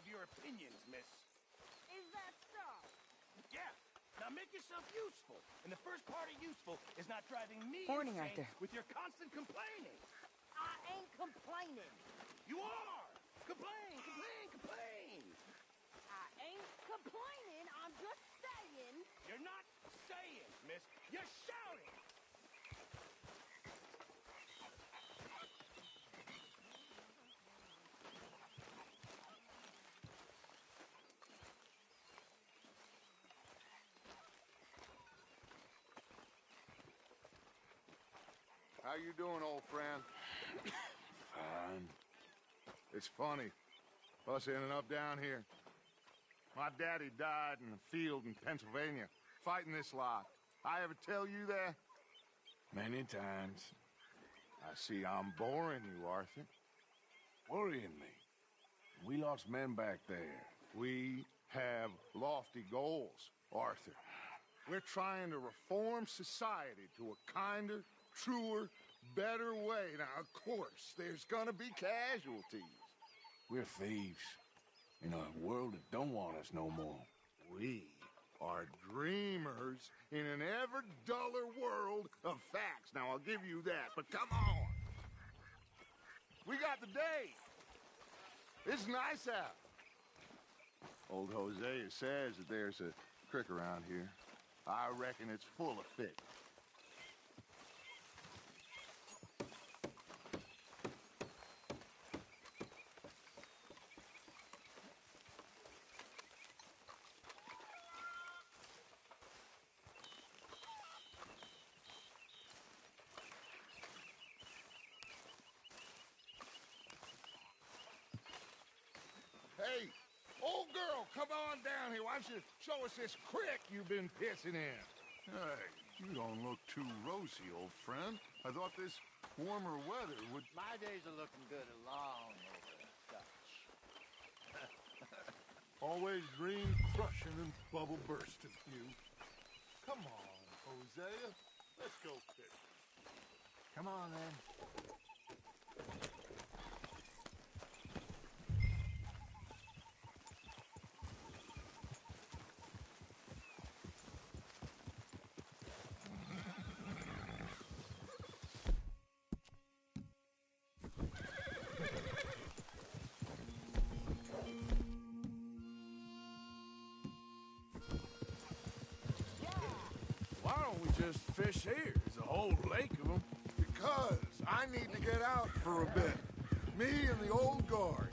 your opinions, miss. Is that so? Yeah. Now make yourself useful. And the first part of useful is not driving me Morning, insane Arthur. with your constant complaining. I ain't complaining. You are! Complain, complain, complain! I ain't complaining. I'm just saying. You're not saying, miss. You're shouting! How you doing, old friend? Fine. It's funny. Us ending up down here. My daddy died in a field in Pennsylvania, fighting this lot. I ever tell you that? Many times. I see I'm boring you, Arthur. Worrying me. We lost men back there. We have lofty goals, Arthur. We're trying to reform society to a kinder, truer, better way. Now, of course, there's gonna be casualties. We're thieves. In a world that don't want us no more. We are dreamers in an ever duller world of facts. Now, I'll give you that, but come on. We got the day. It's nice out. Old Hosea says that there's a creek around here. I reckon it's full of fish. Hey, old girl, come on down here. Why don't you show us this creek you've been pissing in? Hey, you don't look too rosy, old friend. I thought this warmer weather would... My days are looking good along over Dutch. Always dream crushing and bubble bursting, you. Come on, Hosea. Let's go fish. Come on, then. Why don't we just fish here? There's a whole lake of them. Because I need to get out for a bit. Me and the old guard.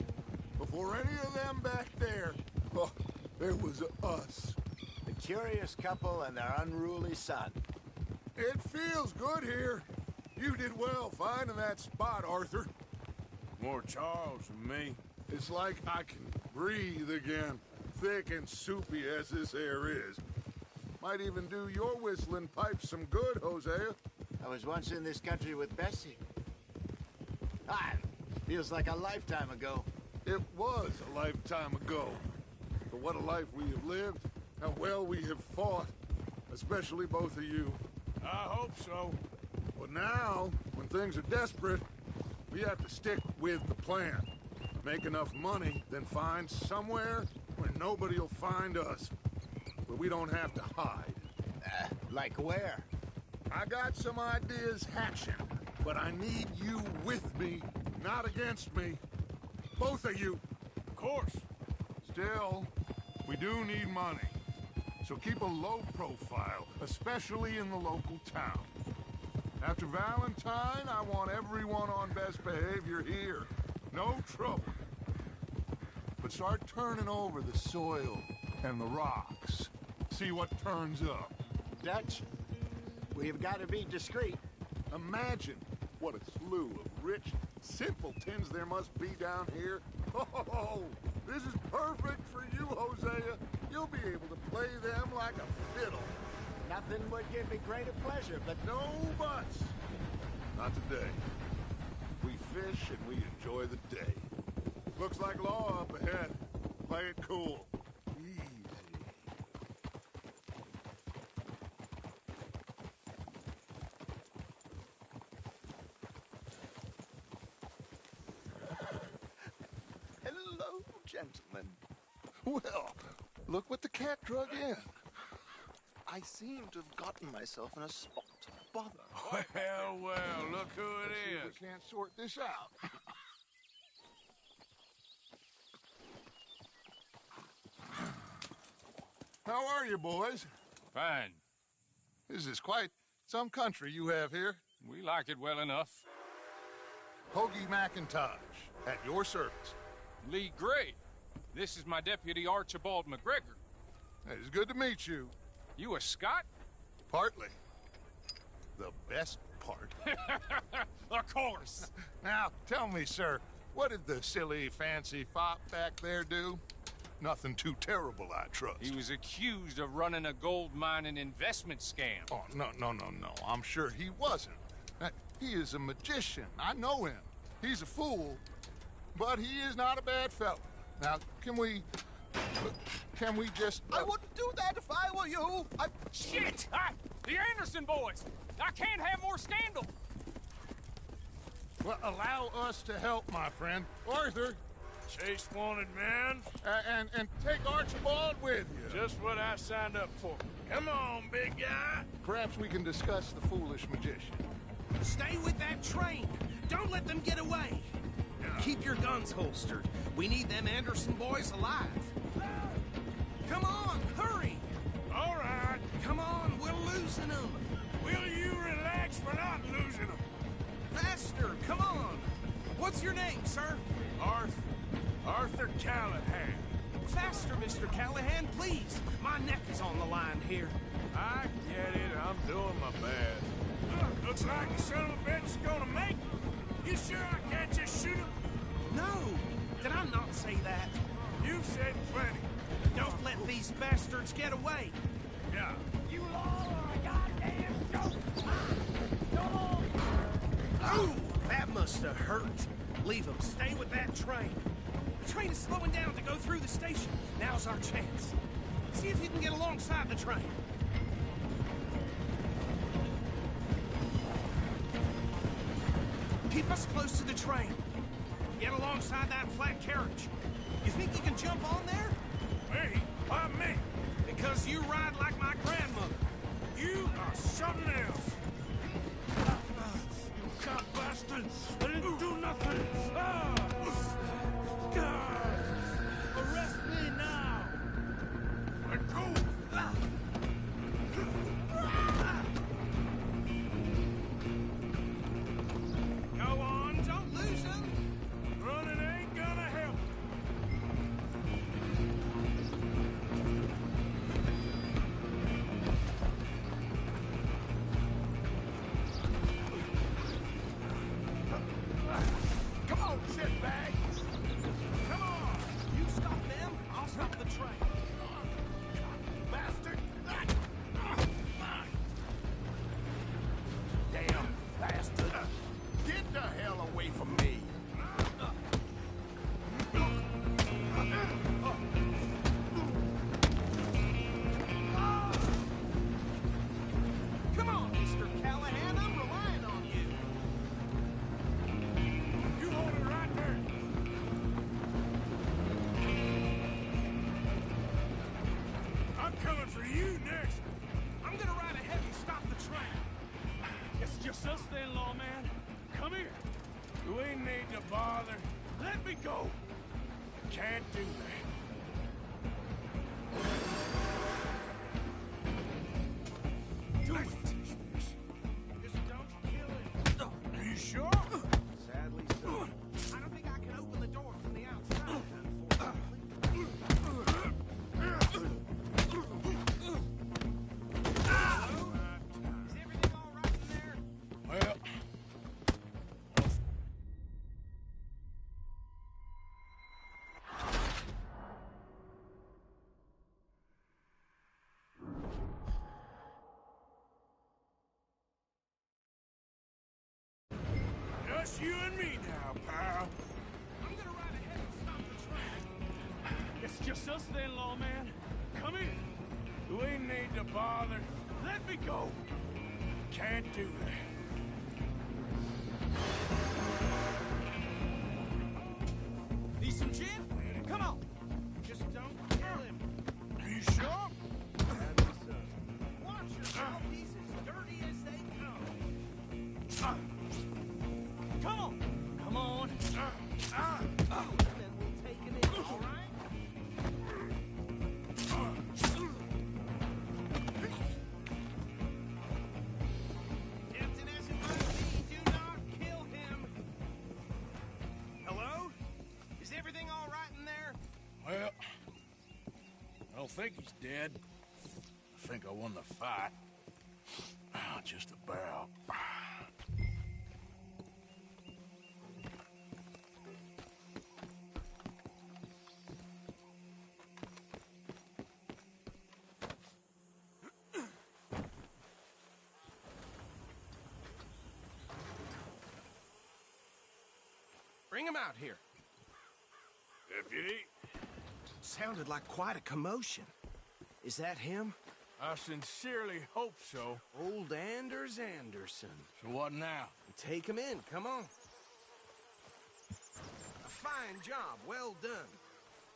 Before any of them back there, oh, there was us. The curious couple and their unruly son. It feels good here. You did well finding that spot, Arthur. More Charles than me. It's like I can breathe again, thick and soupy as this air is. Might even do your whistling pipes some good, Hosea. I was once in this country with Bessie. Feels like a lifetime ago. It was a lifetime ago. But what a life we have lived, how well we have fought. Especially both of you. I hope so. But now, when things are desperate, we have to stick with the plan. Make enough money, then find somewhere where nobody will find us. Where we don't have to hide. Like where? I got some ideas hatching, but I need you with me, not against me. Both of you. Of course. Still, we do need money. So keep a low profile, especially in the local town. After Valentine, I want everyone on best behavior here. No trouble. But start turning over the soil and the rocks. See what turns up. Dutch, we've got to be discreet. Imagine what a slew of rich simpletons there must be down here. Oh, this is perfect for you, Hosea. You'll be able to play them like a fiddle. Nothing would give me greater pleasure, but No buts. Not today. We fish and we enjoy the day. Looks like law up ahead. Play it cool. Easy. hello, gentlemen. Well, look what the cat drug in. I seem to have gotten myself in a spot. Bother. Well, well, look who it See if is. we can't sort this out. How are you, boys? Fine. This is quite some country you have here. We like it well enough. Hoagie McIntosh, at your service. Lee Gray. This is my deputy Archibald McGregor. It's good to meet you. You a Scot? Partly. The best part. Of course. Now, tell me, sir, what did the silly, fancy fop back there do? Nothing too terrible, I trust. He was accused of running a gold mining investment scam. Oh, no. I'm sure he wasn't. He is a magician. I know him. He's a fool, but he is not a bad fellow. Now, can we just... I wouldn't do that if I were you. Shit! The Anderson boys! I can't have more scandal! Well, allow us to help, my friend. Arthur, Chase wanted man. and take Archibald with you. Just what I signed up for. Come on, big guy. Perhaps we can discuss the foolish magician. Stay with that train. Don't let them get away. Keep your guns holstered. We need them Anderson boys alive. Come on, hurry. All right. Come on, we're losing them. Will you relax? We're not losing them. Faster, come on. What's your name, sir? Arthur Callahan. Faster, Mr. Callahan, please. My neck is on the line here. I get it. I'm doing my best. Looks like the son of a bitch is gonna make it. You sure I can't just shoot him? No, did I not say that? You've said plenty. Don't let these bastards get away. Yeah. You all are a goddamn joke! Come on! Ooh, that must have hurt. Leave them. Stay with that train. The train is slowing down to go through the station. Now's our chance. See if you can get alongside the train. Keep us close to the train. Get alongside that flat carriage. You think you can jump on there? Me? Why me? Because you ride like my grandmother. You are something else. You cop bastard! I didn't do nothing! God! Arrest me now! Let go! Go on, don't lose them. Running ain't gonna help. Come on, shitbag! Come on! You stop them, I'll stop the train. Bastard! Damn bastard! Get the hell away from me! Come on, Mr. Callahan, I'm relying on you. You hold it right there. I'm coming for you next. I'm gonna ride ahead and stop the train. It's just us then, lawman. Come here. We need to bother. Let me go. Can't do that. Do it. Just don't kill him. Are you sure? Sadly so. I don't think I can open the door from the outside, unfortunately. Hello? Is everything all right in there? Well, just you and me now, pal. I'm gonna ride ahead and stop the train. It's just us then, lawman. Come here. We need to bother. Let me go. Can't do that. Need some gin? Come on. Just don't think he's dead. I think I won the fight. Just about. Bring him out here. Deputy, Sounded like quite a commotion. Is that him? I sincerely hope so. Old Anders Anderson. So what now? Take him in, come on. A fine job, well done.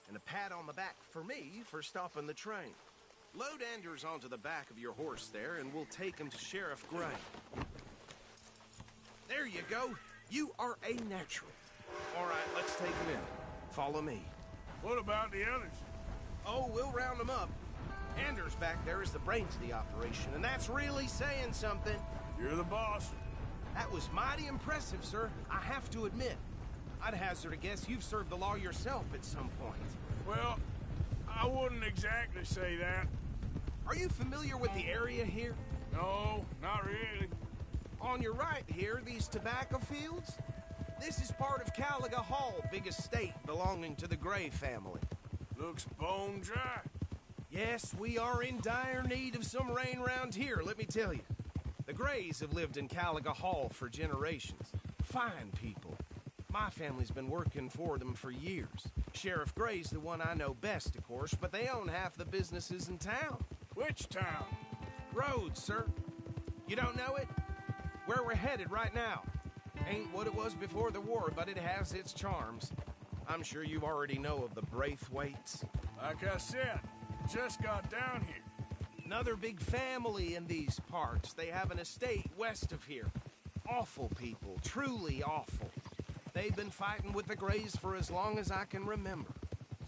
And a pat on the back for me for stopping the train. Load Anders onto the back of your horse there, and we'll take him to Sheriff Gray. There you go. You are a natural. All right, let's take him in. Follow me. What about the others? Oh, we'll round them up. Anders back there is the brains of the operation, and that's really saying something. You're the boss. That was mighty impressive, sir. I have to admit. I'd hazard a guess you've served the law yourself at some point. Well, I wouldn't exactly say that. Are you familiar with the area here? No, not really. On your right here, these tobacco fields? This is part of Caliga Hall, big estate belonging to the Gray family. Looks bone dry. Yes, we are in dire need of some rain round here, let me tell you. The Grays have lived in Caliga Hall for generations. Fine people. My family's been working for them for years. Sheriff Gray's the one I know best, of course, but they own half the businesses in town. Which town? Rhodes, sir. You don't know it? Where we're headed right now. Ain't what it was before the war, but it has its charms. I'm sure you already know of the Braithwaites. Like I said, just got down here. Another big family in these parts. They have an estate west of here. Awful people, truly awful. They've been fighting with the Grays for as long as I can remember.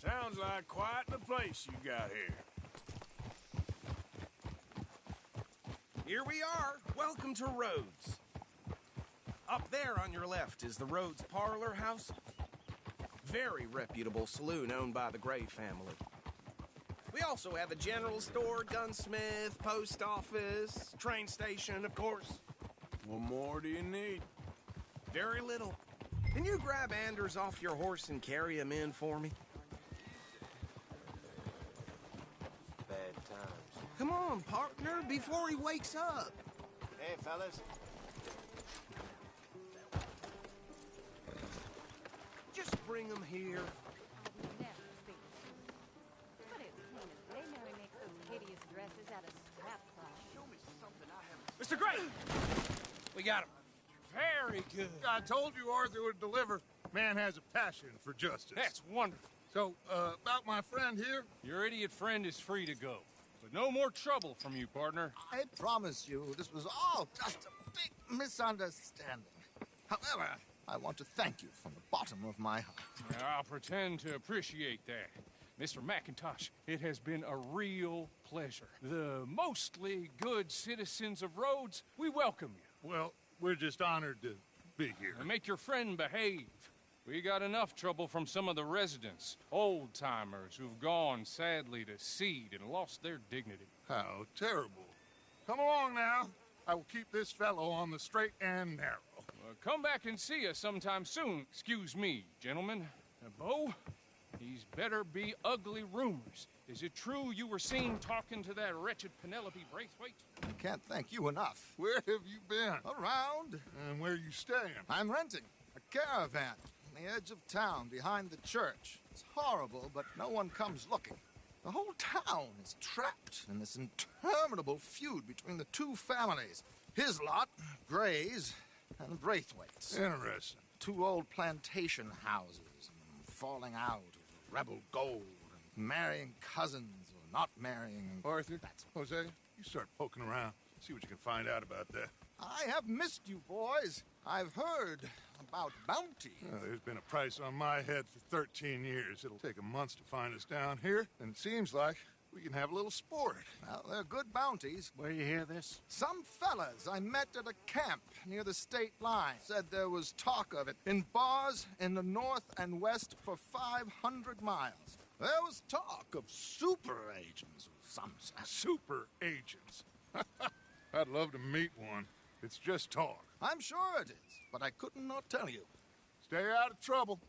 Sounds like quite the place you got here. Here we are. Welcome to Rhodes. Up there on your left is the Rhodes Parlor House. Very reputable saloon owned by the Gray family. We also have a general store, gunsmith, post office, train station, of course. What more do you need? Very little. Can you grab Anders off your horse and carry him in for me? Bad times. Come on, partner, before he wakes up. Hey, fellas. Just bring him here. Never seen it. But it's plain as day Mary makes those hideous dresses out of scrap cloth. Show me something I haven't. Mr. Gray! We got him. Very good. I told you Arthur would deliver. Man has a passion for justice. That's wonderful. So, about my friend here, Your idiot friend is free to go. But no more trouble from you, partner. I promise you, this was all just a big misunderstanding. However, I want to thank you from the bottom of my heart. I'll pretend to appreciate that. Mr. McIntosh, it has been a real pleasure. The mostly good citizens of Rhodes, we welcome you. well, we're just honored to be here. And make your friend behave. We got enough trouble from some of the residents, old-timers who've gone, sadly, to seed and lost their dignity. How terrible. Come along now. I will keep this fellow on the straight and narrow. Come back and see us sometime soon. Excuse me, gentlemen. Bo, these better be ugly rumors. Is it true you were seen talking to that wretched Penelope Braithwaite? I can't thank you enough. Where have you been? Around, And where you staying? I'm renting a caravan on the edge of town behind the church. It's horrible, but no one comes looking. The whole town is trapped in this interminable feud between the two families. His lot, Gray's, and Braithwaite's. Interesting. Two old plantation houses, falling out of rebel gold, and marrying cousins or not marrying. Arthur, Jose, you start poking around. See what you can find out about that. I have missed you, boys. I've heard about bounty. There's been a price on my head for 13 years. It'll take a month to find us down here, and it seems like we can have a little sport. Well, they're good bounties. Where you hear this? Some fellas I met at a camp near the state line said there was talk of it in bars in the north and west for 500 miles. There was talk of super agents of some sort. Super agents. I'd love to meet one. It's just talk. I'm sure it is, but I could not tell you. Stay out of trouble.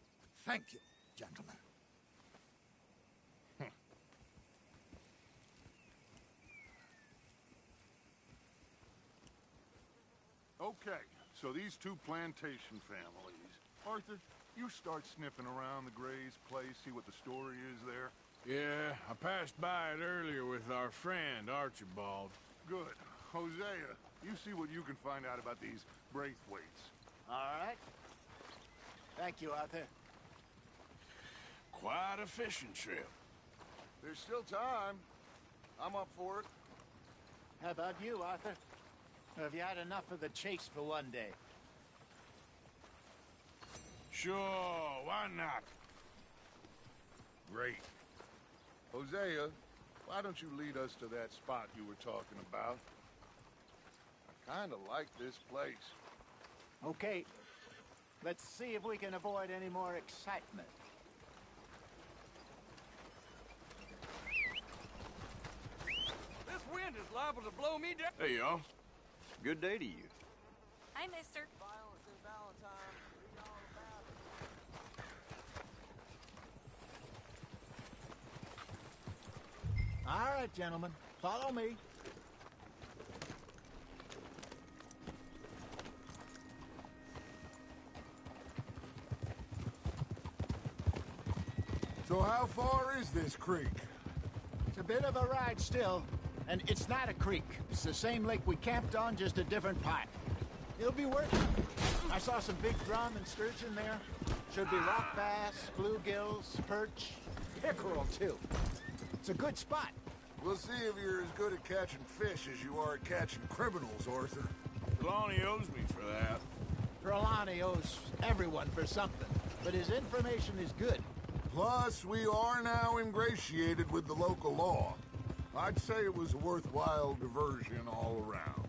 Thank you, gentlemen. Okay, so these two plantation families. Arthur, you start sniffing around the Gray's place, see what the story is there. Yeah, I passed by it earlier with our friend, Archibald. Good. Hosea, you see what you can find out about these Braithwaites. All right. Thank you, Arthur. Quite a fishing trip. There's still time. I'm up for it. How about you, Arthur? Or have you had enough of the chase for one day? Sure, why not? Great. Hosea, why don't you lead us to that spot you were talking about? I kind of like this place. Okay. Let's see if we can avoid any more excitement. This wind is liable to blow me down. Hey, y'all. Good day to you. Hi, mister. Violence in Valentine. Read all about it. All right, gentlemen. Follow me. So how far is this creek? It's a bit of a ride still. And it's not a creek. It's the same lake we camped on, just a different pipe. It'll be worth it. I saw some big drum and sturgeon there. Should be rock bass, bluegills, perch, pickerel, too. It's a good spot. We'll see if you're as good at catching fish as you are at catching criminals, Arthur. Trelawney owes me for that. Trelawney owes everyone for something, but his information is good. Plus, we are now ingratiated with the local law. I'd say it was a worthwhile diversion all around.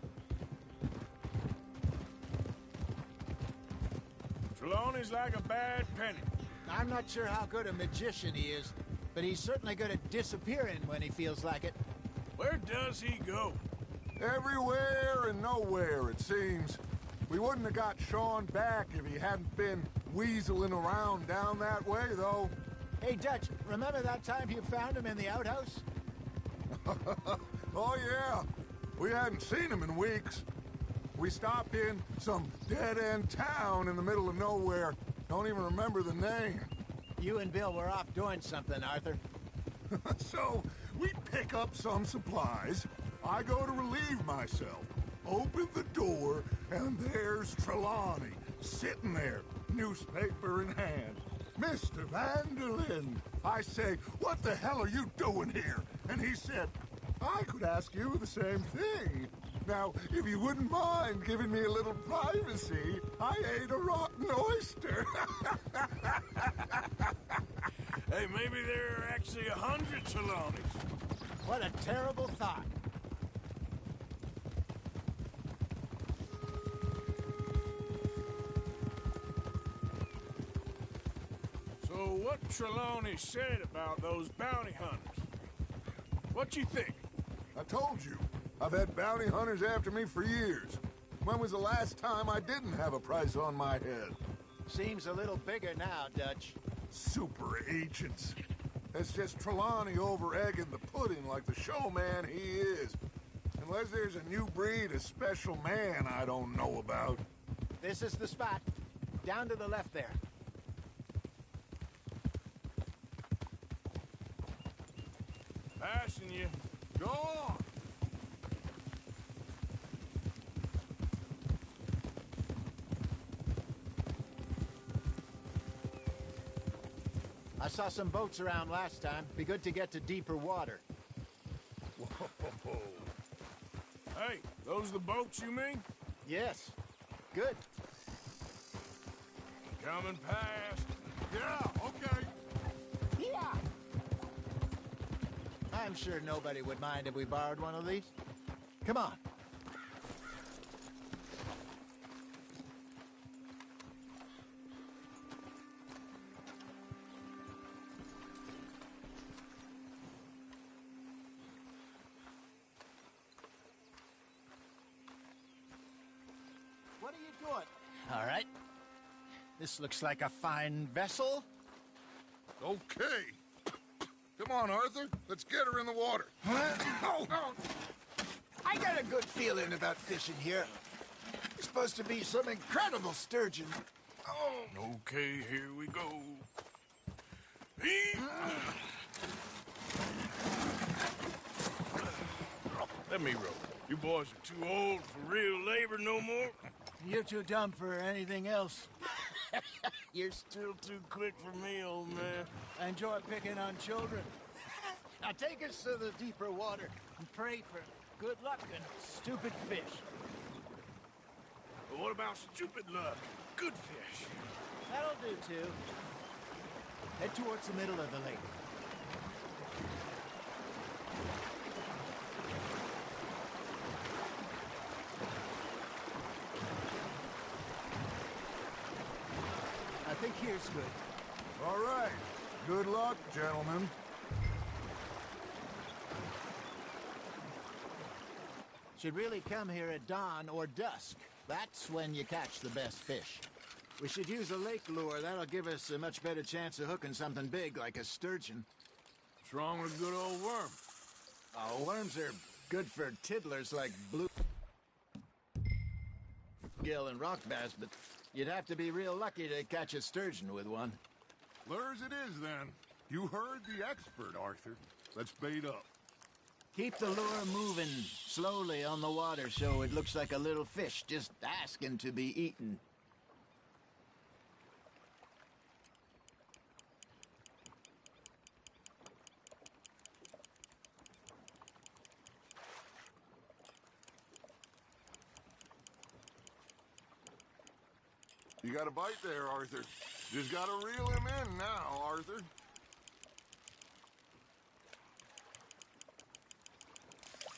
Trelawney's like a bad penny. I'm not sure how good a magician he is, but he's certainly good at disappearing when he feels like it. Where does he go? Everywhere and nowhere, it seems. We wouldn't have got Sean back if he hadn't been weaseling around down that way, though. Hey, Dutch, remember that time you found him in the outhouse? Oh, yeah. We hadn't seen him in weeks. We stopped in some dead-end town in the middle of nowhere. Don't even remember the name. You and Bill were off doing something, Arthur. So, we pick up some supplies. I go to relieve myself. Open the door, and there's Trelawney, sitting there, newspaper in hand. Mr. Vanderlyn. I say, what the hell are you doing here? And he said, I could ask you the same thing. Now, if you wouldn't mind giving me a little privacy, I ate a rotten oyster. Hey, maybe there are actually 100 Trelawneys. What a terrible thought. So what Trelawney said about those bounty hunters? What you think? I told you, I've had bounty hunters after me for years. When was the last time I didn't have a price on my head? Seems a little bigger now, Dutch. Super agents. It's just Trelawney over-egging the pudding like the showman he is. Unless there's a new breed of special man I don't know about. This is the spot. Down to the left there. Passing you. Go on! I saw some boats around last time. Be good to get to deeper water. Whoa. Hey, those the boats you mean? Yes. Good. Coming past. Yeah, okay. Yeah. I'm sure nobody would mind if we borrowed one of these. Come on. you doing? All right. This looks like a fine vessel. Okay. Come on, Arthur. Let's get her in the water. Oh, I got a good feeling about fishing here. It's supposed to be some incredible sturgeon. Oh. Okay, here we go. Let me row. You boys are too old for real labor no more. You're too dumb for anything else. You're still too quick for me, old man. I enjoy picking on children. Now take us to the deeper water and pray for good luck and stupid fish. But what about stupid luck? Good fish. That'll do, too. Head towards the middle of the lake. I think here's good. All right. Good luck, gentlemen. Should really come here at dawn or dusk. That's when you catch the best fish. We should use a lake lure. That'll give us a much better chance of hooking something big like a sturgeon. What's wrong with a good old worm? Oh, worms are good for tiddlers like bluegill and rock bass, but you'd have to be real lucky to catch a sturgeon with one. Lures it is, then. You heard the expert, Arthur. Let's bait up. Keep the lure moving slowly on the water so it looks like a little fish just asking to be eaten. You got a bite there, Arthur. Just gotta reel him in now, Arthur.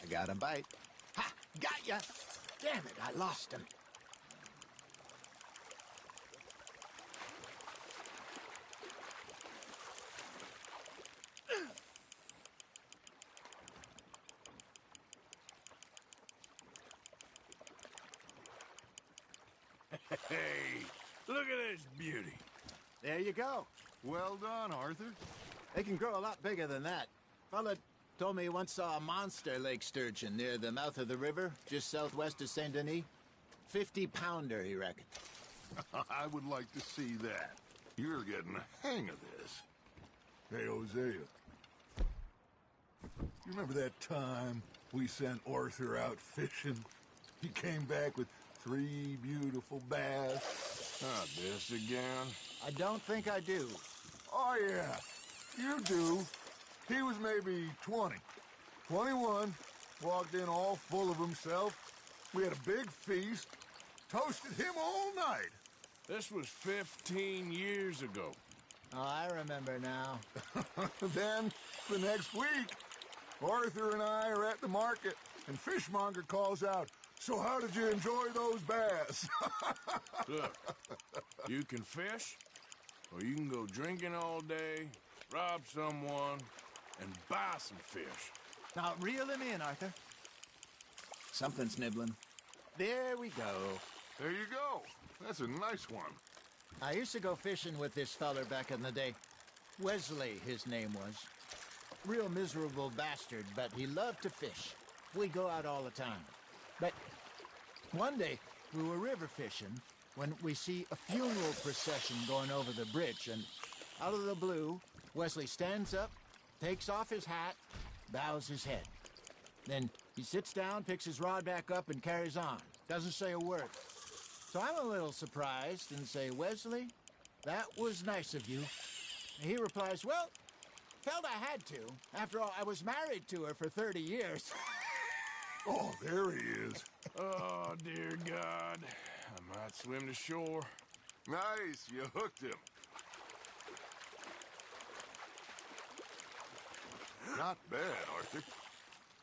I got a bite. Ha! Got ya! Damn it, I lost him. Hey, look at this beauty. There you go. Well done, Arthur. They can grow a lot bigger than that. Fella told me he once saw a monster lake sturgeon near the mouth of the river, just southwest of Saint Denis. 50-pounder, he reckoned. I would like to see that. You're getting the hang of this. Hey, Hosea. You remember that time we sent Arthur out fishing? He came back with 3 beautiful bass. Not this again. I don't think I do. Oh, yeah. You do. He was maybe 20. 21. Walked in all full of himself. We had a big feast. Toasted him all night. This was 15 years ago. Oh, I remember now. Then, the next week, Arthur and I are at the market, and Fishmonger calls out, "So how did you enjoy those bass?" Look, you can fish, or you can go drinking all day, rob someone, and buy some fish. Now, reel him in, Arthur. Something's nibbling. There we go. There you go. That's a nice one. I used to go fishing with this feller back in the day. Wesley, his name was. Real miserable bastard, but he loved to fish. We'd go out all the time. But one day, we were river fishing when we see a funeral procession going over the bridge, and out of the blue, Wesley stands up, takes off his hat, bows his head. Then he sits down, picks his rod back up, and carries on. Doesn't say a word. So I'm a little surprised and say, "Wesley, that was nice of you." And he replies, "Well, felt I had to. After all, I was married to her for 30 years. Oh, there he is. Oh, dear God. I might swim to shore. Nice, you hooked him. Not bad, Arthur.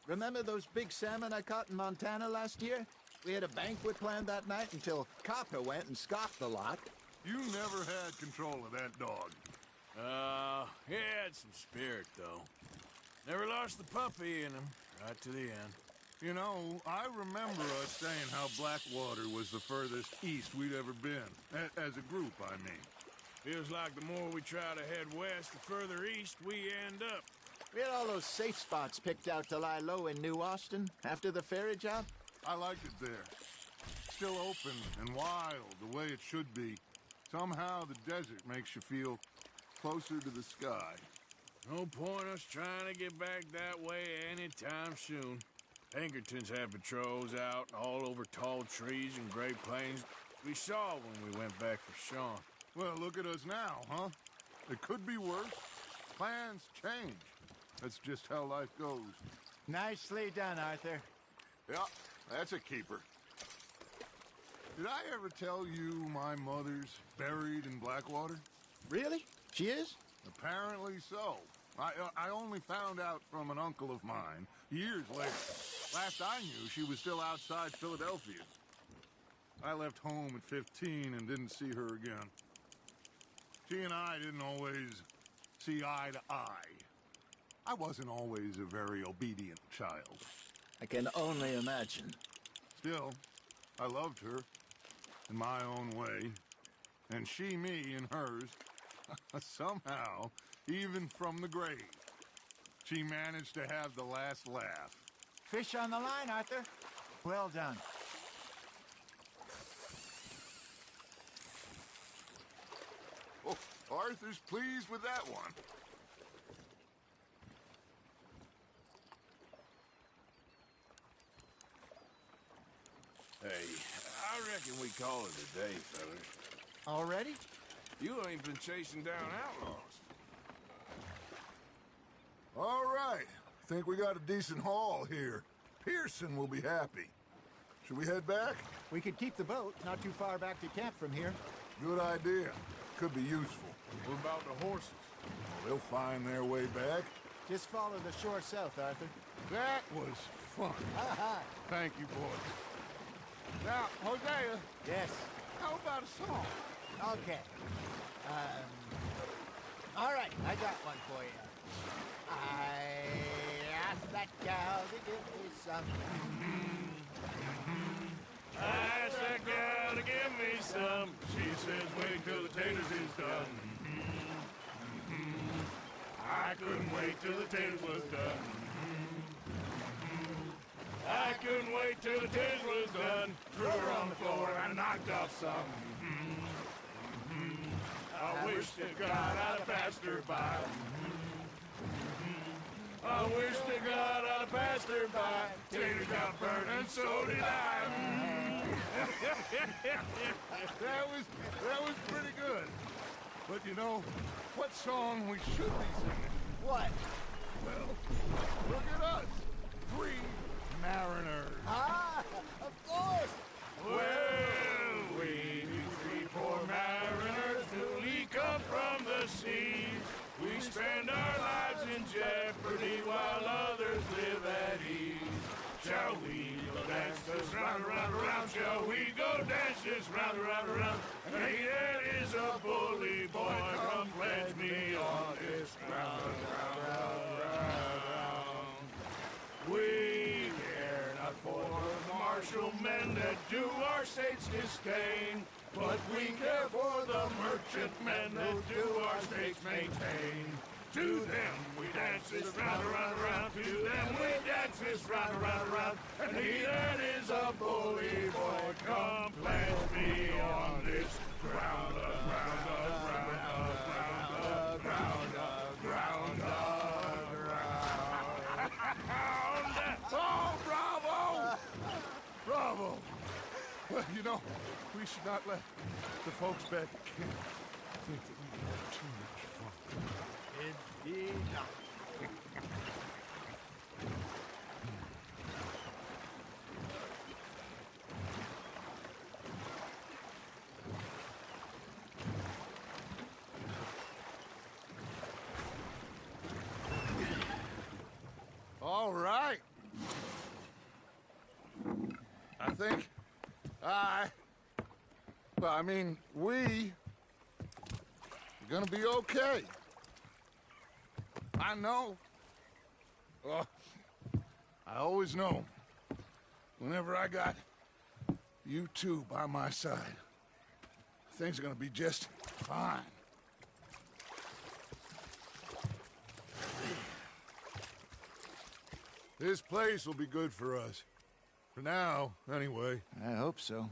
Remember those big salmon I caught in Montana last year? We had a banquet planned that night until Copper went and scoffed the lot. You never had control of that dog. He had some spirit, though. Never lost the puppy in him, right to the end. You know, I remember us saying how Blackwater was the furthest east we'd ever been. As a group, I mean. Feels like the more we try to head west, the further east we end up. We had all those safe spots picked out to lie low in New Austin after the ferry job. I liked it there. Still open and wild, the way it should be. Somehow the desert makes you feel closer to the sky. No point us trying to get back that way anytime soon. Pinkertons have patrols out all over tall trees and Great Plains. We saw when we went back for Sean. Well, look at us now, huh? It could be worse. Plans change. That's just how life goes. Nicely done, Arthur. Yeah, that's a keeper. Did I ever tell you my mother's buried in Blackwater? Really? She is? Apparently so. I only found out from an uncle of mine years later. Last I knew, she was still outside Philadelphia. I left home at 15 and didn't see her again. She and I didn't always see eye to eye. I wasn't always a very obedient child. I can only imagine. Still, I loved her in my own way, and she me in hers. Somehow, even from the grave, she managed to have the last laugh. Fish on the line, Arthur. Well done. Oh, Arthur's pleased with that one. Hey, I reckon we call it a day, fellas. Already? You ain't been chasing down outlaws. All right. Think we got a decent haul here. Pearson will be happy. Should we head back? We could keep the boat not too far back to camp from here. Good idea. Could be useful. What about the horses? They'll find their way back. Just follow the shore south, Arthur. That was fun. Thank you, boys. Now, Hosea, Yes. how about a song? Okay. All right, I got one for you. I asked that gal to give me some. I asked that gal to give me some. She says wait till the taters is done. I couldn't wait till the taters was done. I couldn't wait till the taters was done. Threw her on the floor and knocked off some. I wish to God I'd have passed her by. I wish to God I'd have passed her by. Tater got burned and so did I. That was pretty good. But you know, what song we should be singing? What? Well, look at us. 3 mariners. Ah, of course. Well, we 3 poor mariners newly come from the sea. We spend our lives in jeopardy while others live at ease. Shall we go dance this round, around, around? Shall we go dance this round, around, around? Hey, that is a bully boy. Come pledge me on this ground, round. We care not for the martial men that do our state's disdain, but we care for the merchant men that do our states maintain. To them we dance this round, around, around. To them we dance this round, around, around. And he that is a bully boy, come pledge me on this ground, ground, ground, ground, ground, ground, ground. Oh, bravo! Bravo! Well, you know, we should not let the folks back at camp think that we had too much fun. Indeed not. All right. I think we're gonna be okay. I know. I always know. Whenever I got you two by my side, things are gonna be just fine. This place will be good for us. For now, anyway. I hope so.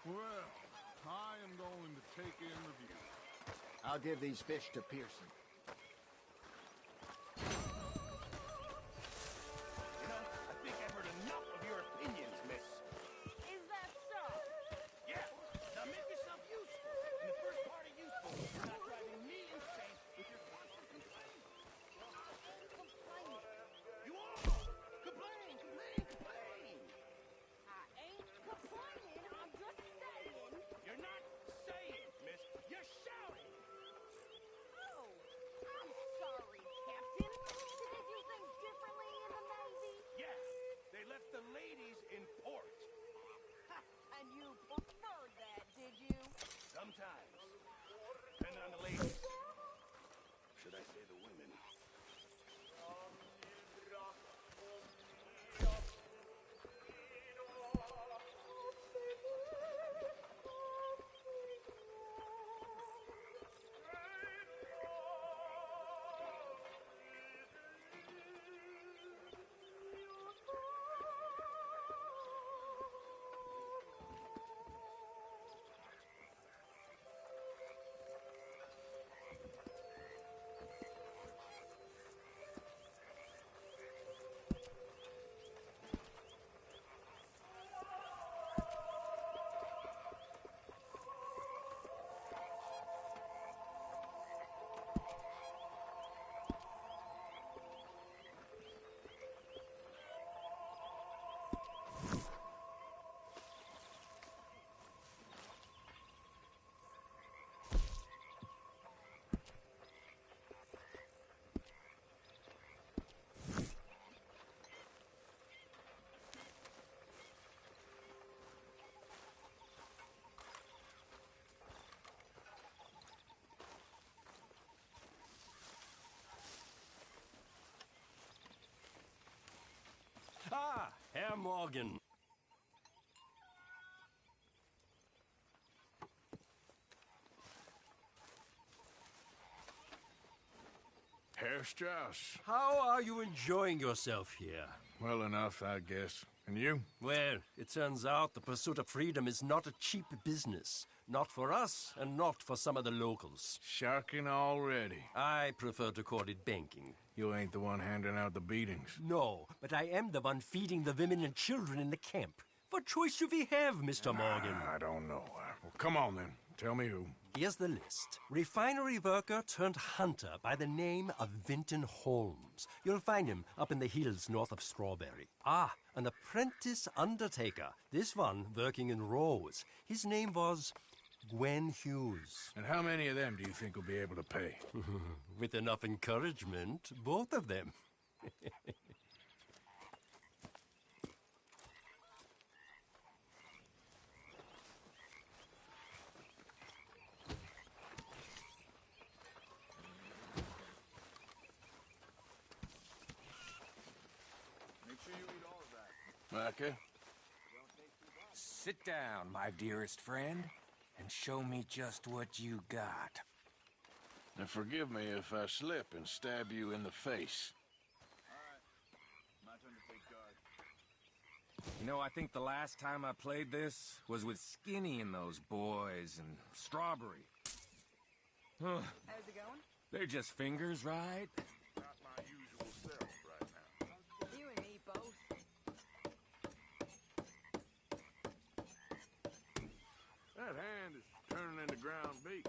Well, I am going to take in review. I'll give these fish to Pearson. You know, I think I've heard enough of your opinions, miss. Is that so? Yeah, now make yourself useful. And the first part of useful is not driving me insane with your constant complaining. Complaining. You are! Complain, complain, complain! I ain't complaining. I'm just saying. You're not saying, miss. You're shouting! Oh, I'm sorry, Captain. Did they do things differently in the Navy? Yeah, they left the ladies in port. Ha, and you preferred that, did you? Sometimes. Depending on the ladies. Should I say the women? Ah, Herr Morgan. Herr Strauss. How are you enjoying yourself here? Well enough, I guess. And you? Well, it turns out the pursuit of freedom is not a cheap business. Not for us, and not for some of the locals. Sharking already. I prefer to call it banking. You ain't the one handing out the beatings. No, but I am the one feeding the women and children in the camp. What choice do we have, Mr. Morgan? I don't know. Well, come on then. Tell me who. Here's the list. Refinery worker turned hunter by the name of Vinton Holmes. You'll find him up in the hills north of Strawberry. Ah, an apprentice undertaker. This one working in Rose. His name was Gwen Hughes. And how many of them do you think will be able to pay? With enough encouragement, both of them. Make sure you eat all of that. Micah? Sit down, my dearest friend, and show me just what you got. Now forgive me if I slip and stab you in the face. My turn to take guard. You know, I think the last time I played this was with Skinny and those boys and Strawberry. How's it going? They're just fingers, right? Not my usual self right now. You and me both. That hand is turning into ground beef.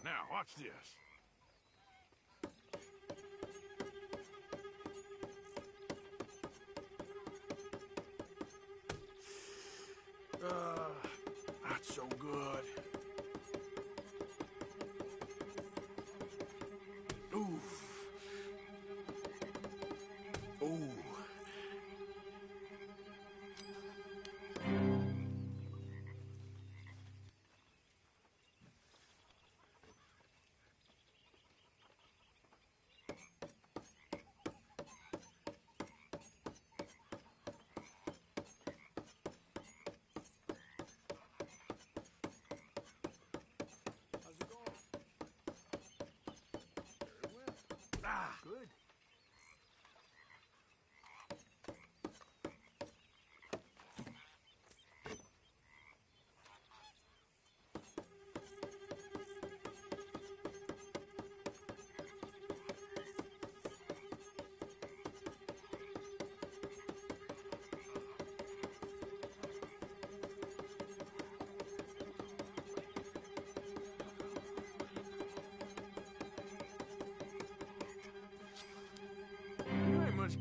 Now, watch this. Not so good. Ooh. Ooh.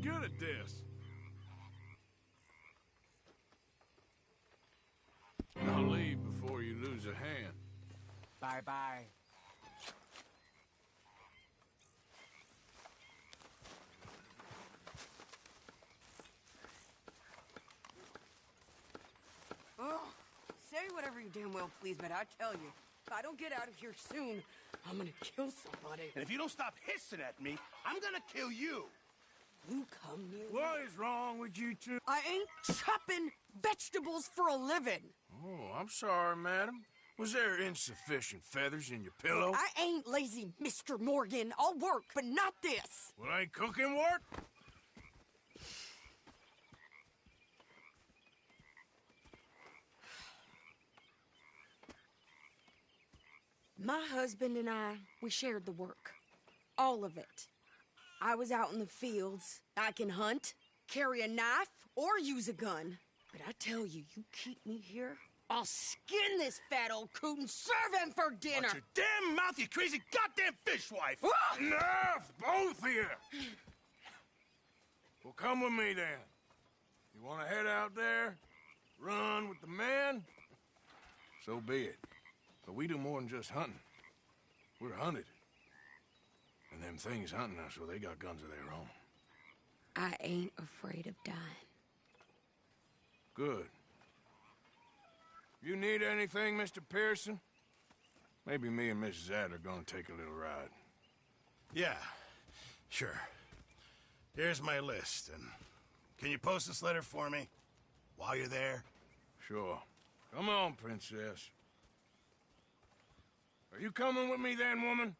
good at this. Now leave before you lose a hand. Bye-bye. Oh, say whatever you damn well please, but I tell you, if I don't get out of here soon, I'm gonna kill somebody. And if you don't stop hissing at me, I'm gonna kill you. You come near me. What is wrong with you two? I ain't chopping vegetables for a living. Oh, I'm sorry, madam. Was there insufficient feathers in your pillow? I ain't lazy, Mr. Morgan. I'll work, but not this. Well, ain't cooking work? My husband and I, we shared the work. All of it. I was out in the fields. I can hunt, carry a knife, or use a gun. But I tell you, you keep me here, I'll skin this fat old coot and serve him for dinner. Watch your damn mouth, you crazy goddamn fishwife! Ah! Enough, both of you! Well, come with me then. You want to head out there, run with the men? So be it. But we do more than just hunting. We're hunted. And them things hunting us, well, they got guns of their own. I ain't afraid of dying. Good. You need anything, Mr. Pearson? Maybe me and Mrs. Adler are gonna take a little ride. Yeah, sure. Here's my list, and can you post this letter for me while you're there? Sure. Come on, Princess. Are you coming with me then, woman?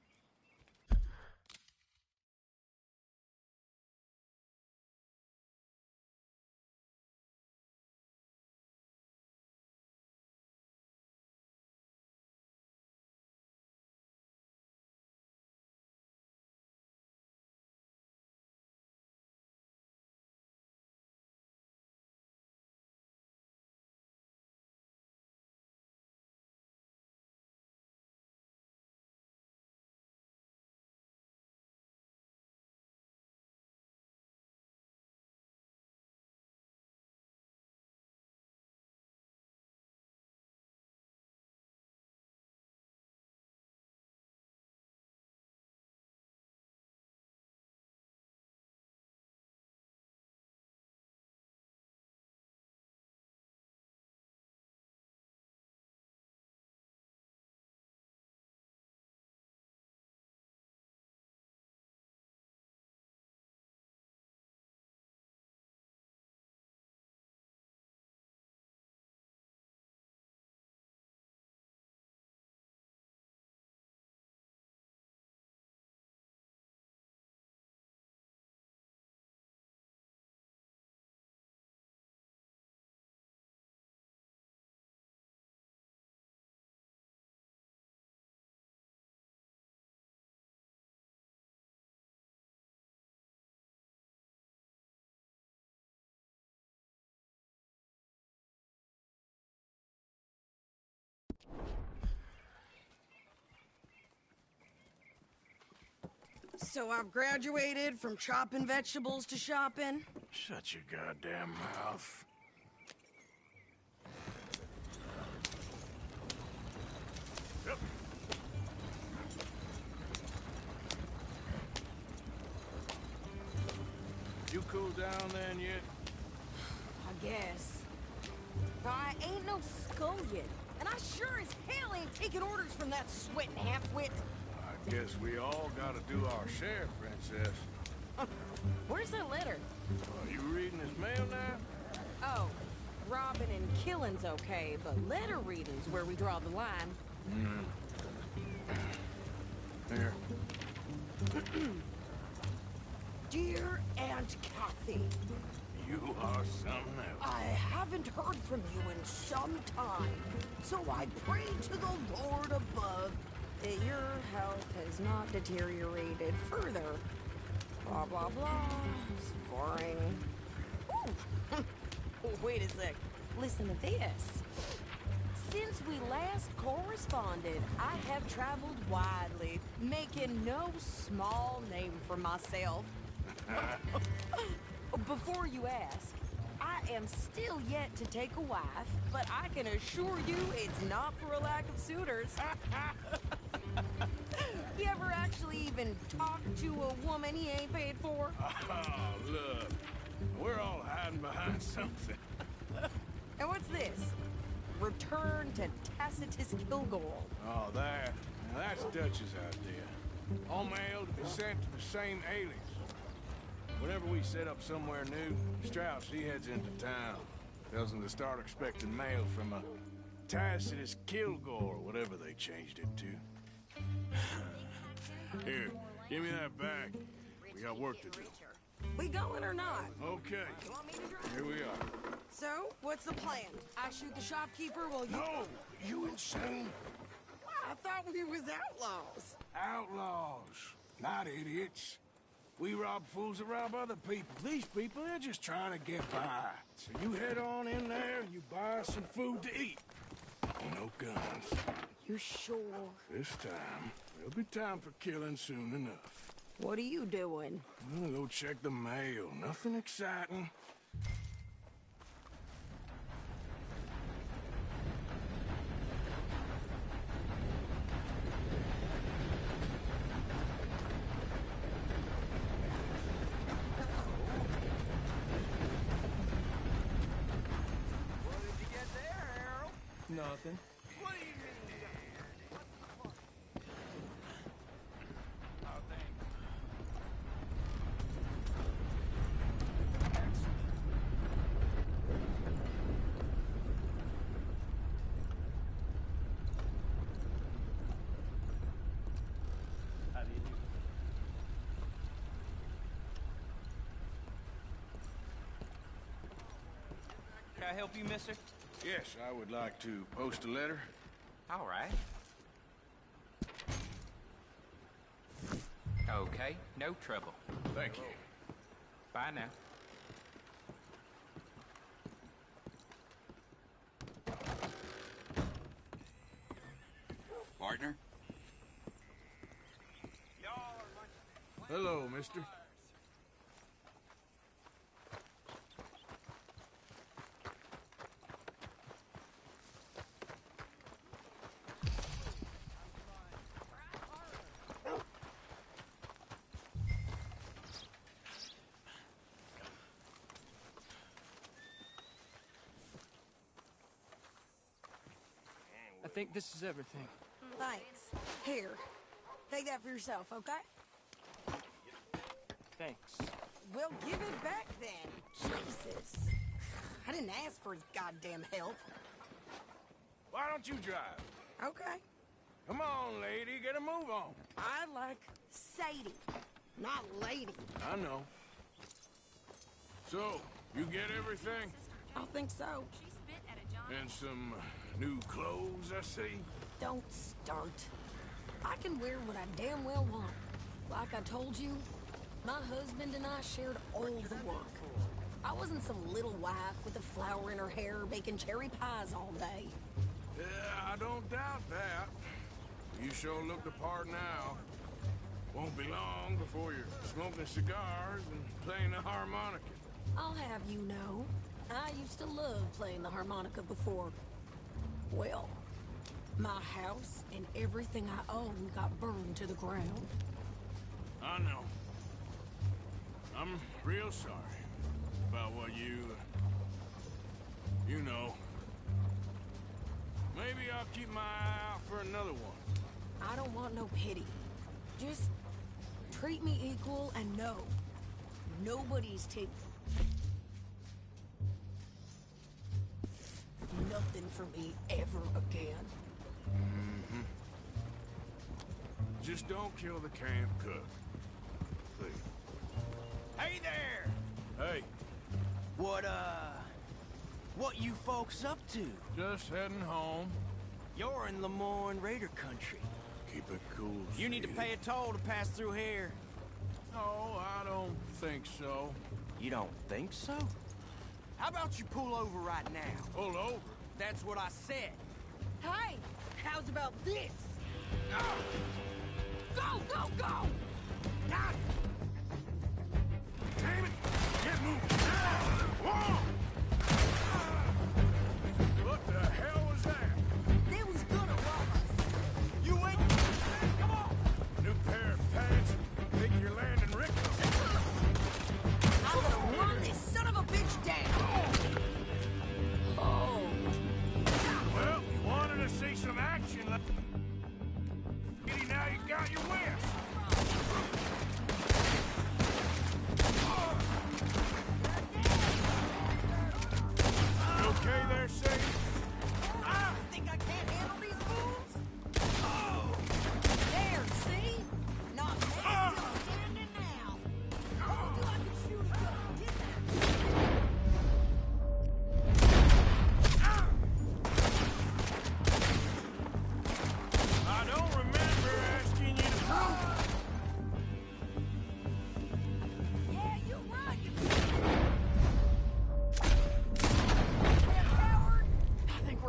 So I've graduated from chopping vegetables to shopping. Shut your goddamn mouth. Yep. You cool down then yet? I guess. I ain't no scullion, and I sure as hell ain't taking orders from that sweating half-wit. I guess we all gotta do our share, Princess. Where's that letter? Are you reading his mail now? Oh, robbing and killing's okay, but letter reading's where we draw the line. Here. Dear Aunt Kathy, You are something else. I haven't heard from you in some time, so I pray to the Lord above that your health has not deteriorated further. Blah, blah, blah. It's boring. Ooh. Wait a sec. Listen to this. Since we last corresponded, I have traveled widely, making no small name for myself. Before you ask, I am still yet to take a wife, but I can assure you it's not for a lack of suitors. You ever actually even talked to a woman he ain't paid for? Oh, look. We're all hiding behind something. And what's this? Return to Tacitus Kilgore. Oh, that's Dutch's idea. All mail to be sent to the same alias. Whenever we set up somewhere new, Strauss, he heads into town. Tells them to start expecting mail from a Tacitus Kilgore, whatever they changed it to. Here, give me that bag. We got work to do. We going or not? Okay. Here we are. So, what's the plan? I shoot the shopkeeper while you... No! You insane? I thought we was outlaws. Outlaws, not idiots. We rob fools that rob other people. These people, they're just trying to get by. So you head on in there and you buy some food to eat. No guns. You sure? This time, there'll be time for killing soon enough. What are you doing? I'm gonna go check the mail. Nothing exciting. Nothing. What do you mean? Oh, thanks. Can I help you, mister? Yes, I would like to post a letter. All right. Okay, no trouble. Thank you. Bye now. Partner? Hello, mister. I think this is everything. Thanks. Here. Take that for yourself, okay? Thanks. Well, give it back then. Jesus. I didn't ask for his goddamn help. Why don't you drive? Okay. Come on, lady, get a move on. I like Sadie, not lady. I know. So, you get everything? I think so. And some new clothes, I see? Don't start. I can wear what I damn well want. Like I told you, my husband and I shared all the work. I wasn't some little wife with a flower in her hair baking cherry pies all day. Yeah, I don't doubt that. You sure look the part now. Won't be long before you're smoking cigars and playing the harmonica. I'll have you know, I used to love playing the harmonica before. Well, my house and everything I owned got burned to the ground. I know. I'm real sorry about what you know. Maybe I'll keep my eye out for another one. I don't want no pity. Just treat me equal and know nobody's taking nothing from me ever again. Mm-hmm. Just don't kill the camp cook. Please. Hey there! Hey. What you folks up to? Just heading home. You're in Lemoyne Raider country. Keep it cool, You need to pay a toll to pass through here. No, I don't think so. You don't think so? How about you pull over right now? Pull over? That's what I said. Hey, how's about this? Go, go, go! Damn it! Get moving!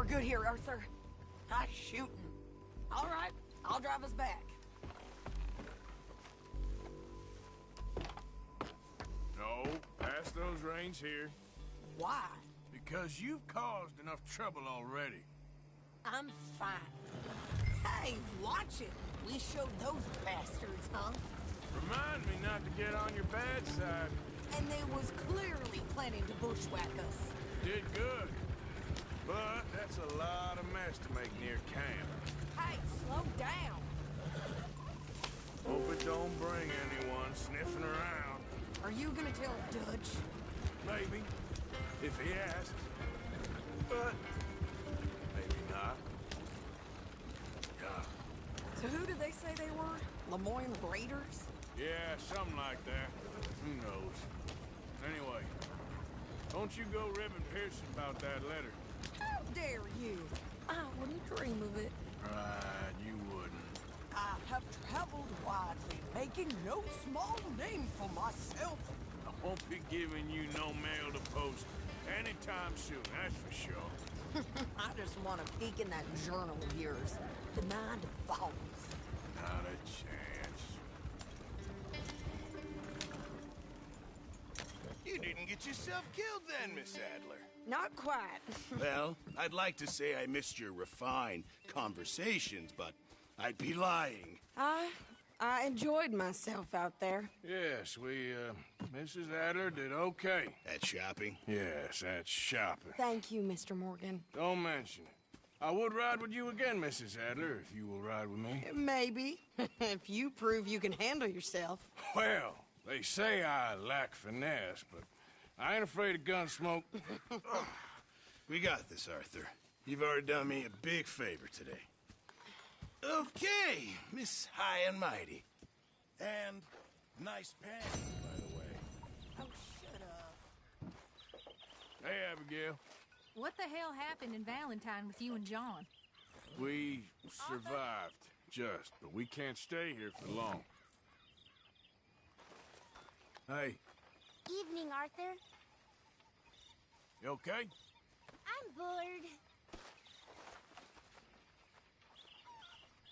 good here, Arthur. Nice shooting. All right, I'll drive us back. No, pass those reins here. Why? Because you've caused enough trouble already. I'm fine. Hey, watch it. We showed those bastards, huh? Remind me not to get on your bad side. And they was clearly planning to bushwhack us. Did good. But that's a lot of mess to make near camp. Hey, slow down. Hope it don't bring anyone sniffing around. Are you gonna tell Dutch? Maybe. If he asks. But maybe not. Yeah. So who did they say they were? Lemoyne Raiders? Yeah, something like that. Who knows? Anyway, don't you go ribbing Pearson about that letter. How dare you? I wouldn't dream of it. Right, you wouldn't. I have traveled widely, making no small name for myself. I won't be giving you no mail to post anytime soon, that's for sure. I just want to peek in that journal of yours. The 9 to 5. Not a chance. You didn't get yourself killed then, Miss Adler. Not quite. Well, I'd like to say I missed your refined conversations, but I'd be lying. I enjoyed myself out there. Yes, Mrs. Adler did okay. At shopping? Yes, that's shopping. Thank you, Mr. Morgan. Don't mention it. I would ride with you again, Mrs. Adler, if you will ride with me. Maybe. If you prove you can handle yourself. Well, they say I lack finesse, but I ain't afraid of gun smoke. We got this, Arthur. You've already done me a big favor today. Okay, Miss High and Mighty. And nice pants, by the way. Oh, shut up. Hey, Abigail. What the hell happened in Valentine with you and John? We survived, just, but we can't stay here for long. Hey, Evening, Arthur. you okay? I'm bored.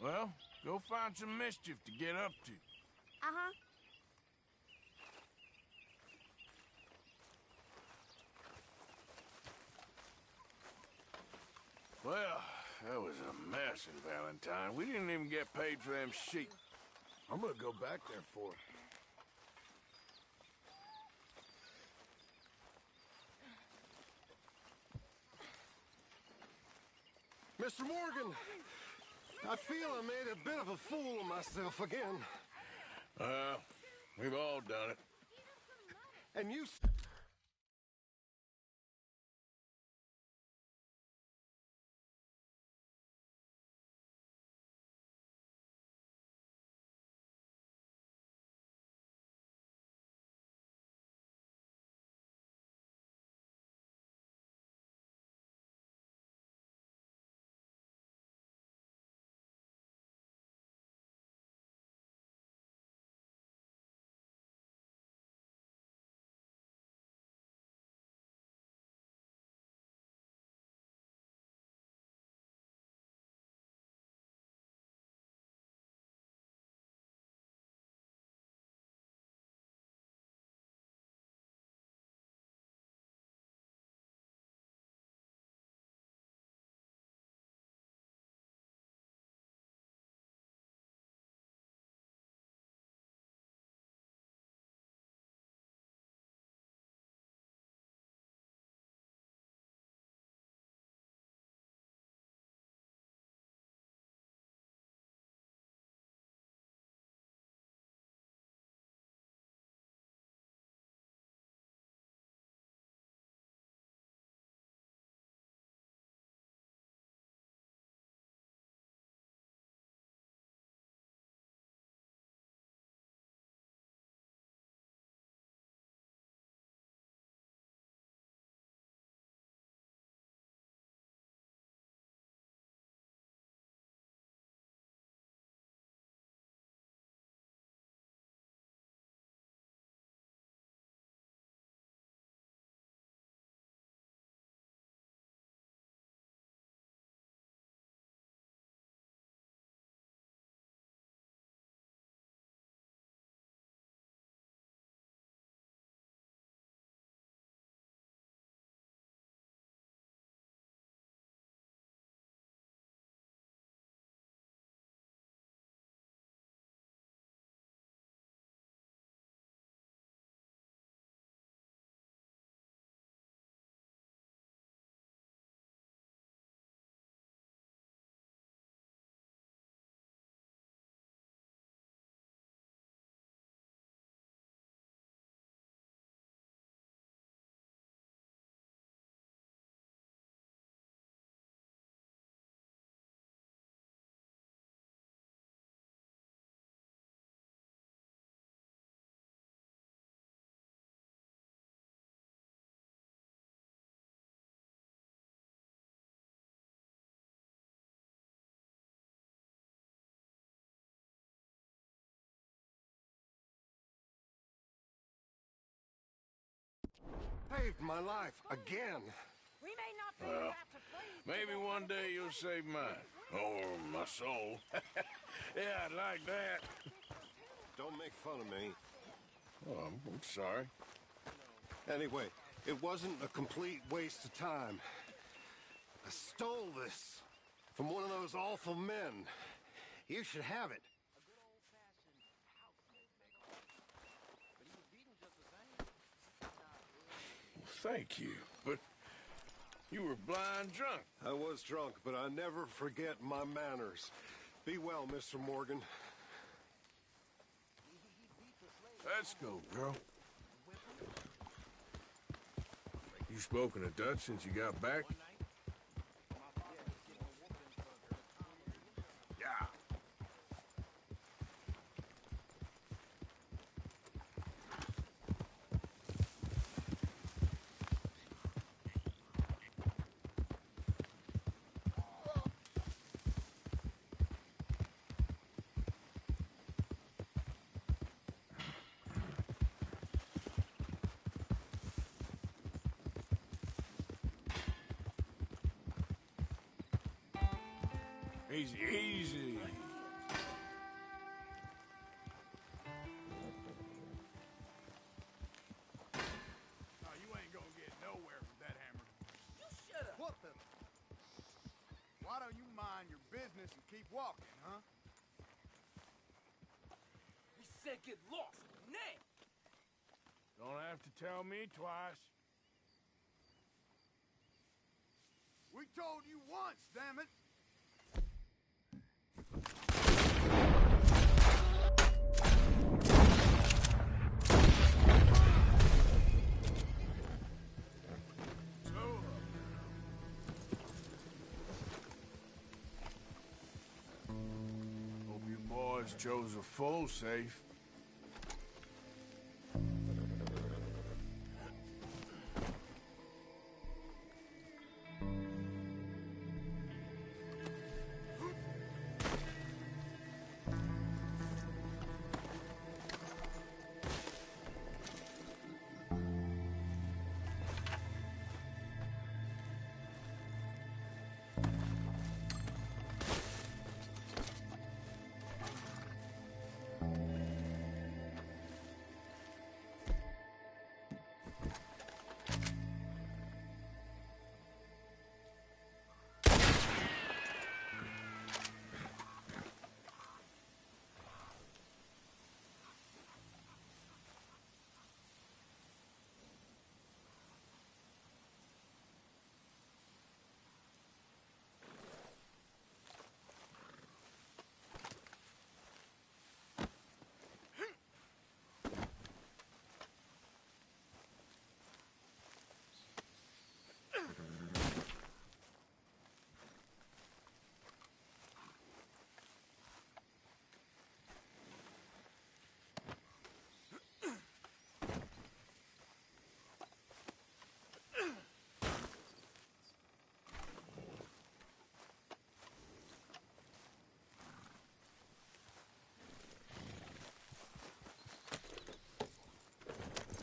Well, go find some mischief to get up to. Uh-huh. Well, that was a mess in Valentine. We didn't even get paid for them sheep. I'm gonna go back there for it. Mr. Morgan, I feel I made a bit of a fool of myself again. We've all done it. And you... saved my life again. We may not be Well, about to please. maybe one day you'll save mine. Or my soul. Yeah, I'd like that. Don't make fun of me. Oh, I'm sorry. Anyway, it wasn't a complete waste of time. I stole this from one of those awful men. You should have it. Thank you, but you were blind drunk. I was drunk, but I never forget my manners. Be well, Mr. Morgan. Let's go, girl. You spoken a Dutch since you got back? Yeah. Easy, easy. No, you ain't gonna get nowhere with that hammer. You shut up. What the? Why don't you mind your business and keep walking, huh? We said get lost. Now. Don't have to tell me twice. We told you once, damn it. Hope you boys chose a full safe.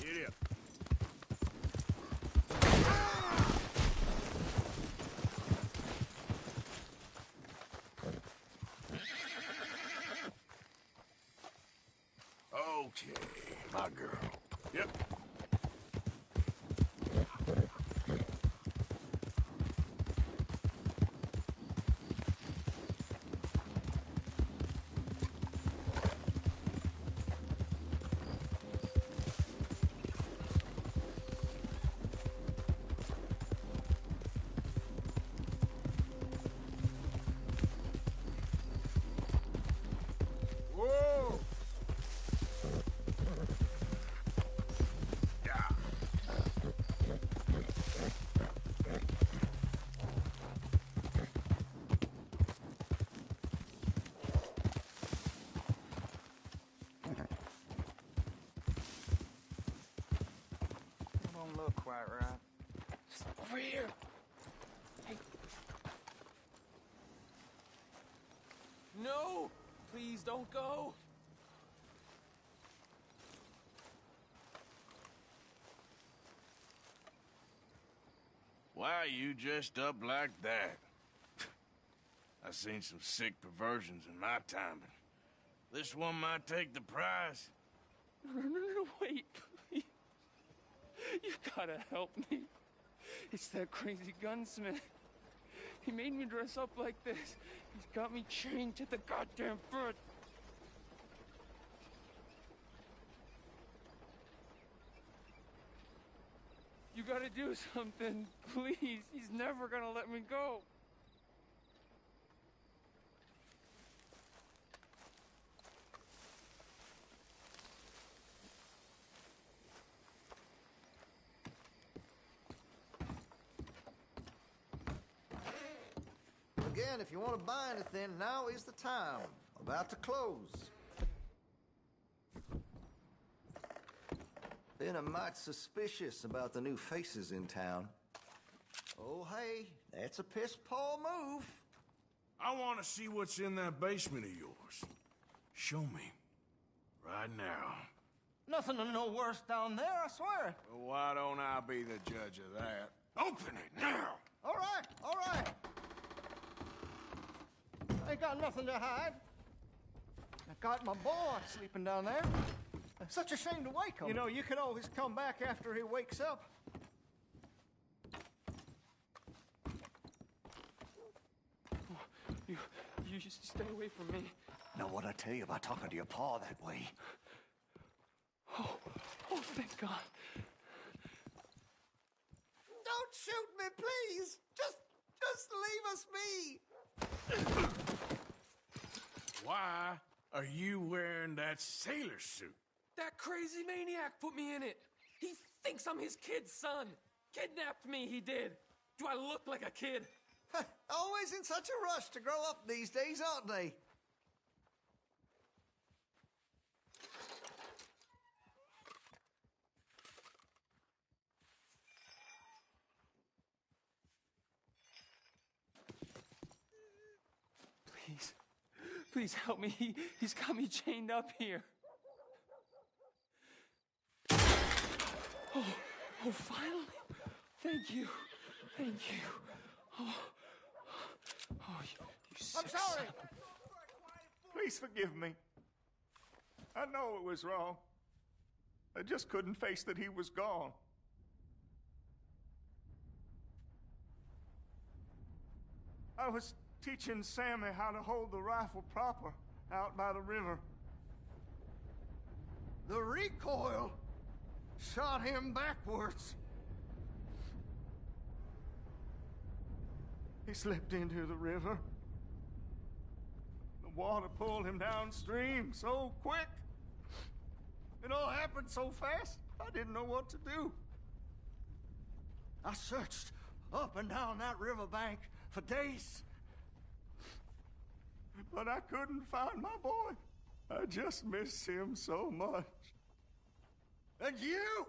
Get up. Okay, my girl. Yep. Whoa! Don't look quite right. Over here. Hey. No! Please don't go. why you dressed up like that. I've seen some sick perversions in my time, but this one might take the prize. No, wait, please. You gotta help me. It's that crazy gunsmith. He made me dress up like this. He's got me chained to the goddamn foot. You gotta do something, please. He's never gonna let me go. Again, if you want to buy anything, now is the time. About to close. Been a mite suspicious about the new faces in town. Oh, hey, that's a piss-poor move. I want to see what's in that basement of yours. Show me. Right now. Nothing to no worse down there, I swear. Well, why don't I be the judge of that? Open it now! All right, all right. I ain't got nothing to hide. I got my boy sleeping down there. Such a shame to wake him. You know, you can always come back after he wakes up. You just stay away from me. Know what I tell you about talking to your pa that way? Oh, thank God. Don't shoot me, please. Just leave us be. Why are you wearing that sailor suit? That crazy maniac put me in it. He thinks I'm his kid's son. Kidnapped me, he did. Do I look like a kid? Always in such a rush to grow up these days, aren't they? Please help me. He's got me chained up here. Oh, finally. Thank you. Thank you. Oh, you sick I'm sorry. son. Please forgive me. I know it was wrong. I just couldn't face that he was gone. I was teaching Sammy how to hold the rifle proper out by the river. The recoil shot him backwards. He slipped into the river. The water pulled him downstream so quick. It all happened so fast, I didn't know what to do. I searched up and down that riverbank for days. But I couldn't find my boy. I just miss him so much. And you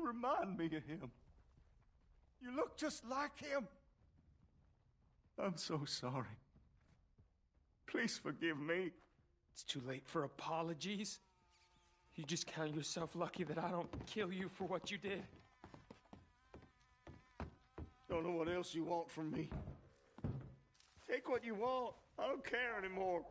remind me of him. You look just like him. I'm so sorry. Please forgive me. It's too late for apologies. You just count yourself lucky that I don't kill you for what you did. Don't know what else you want from me. Take what you want. I don't care anymore.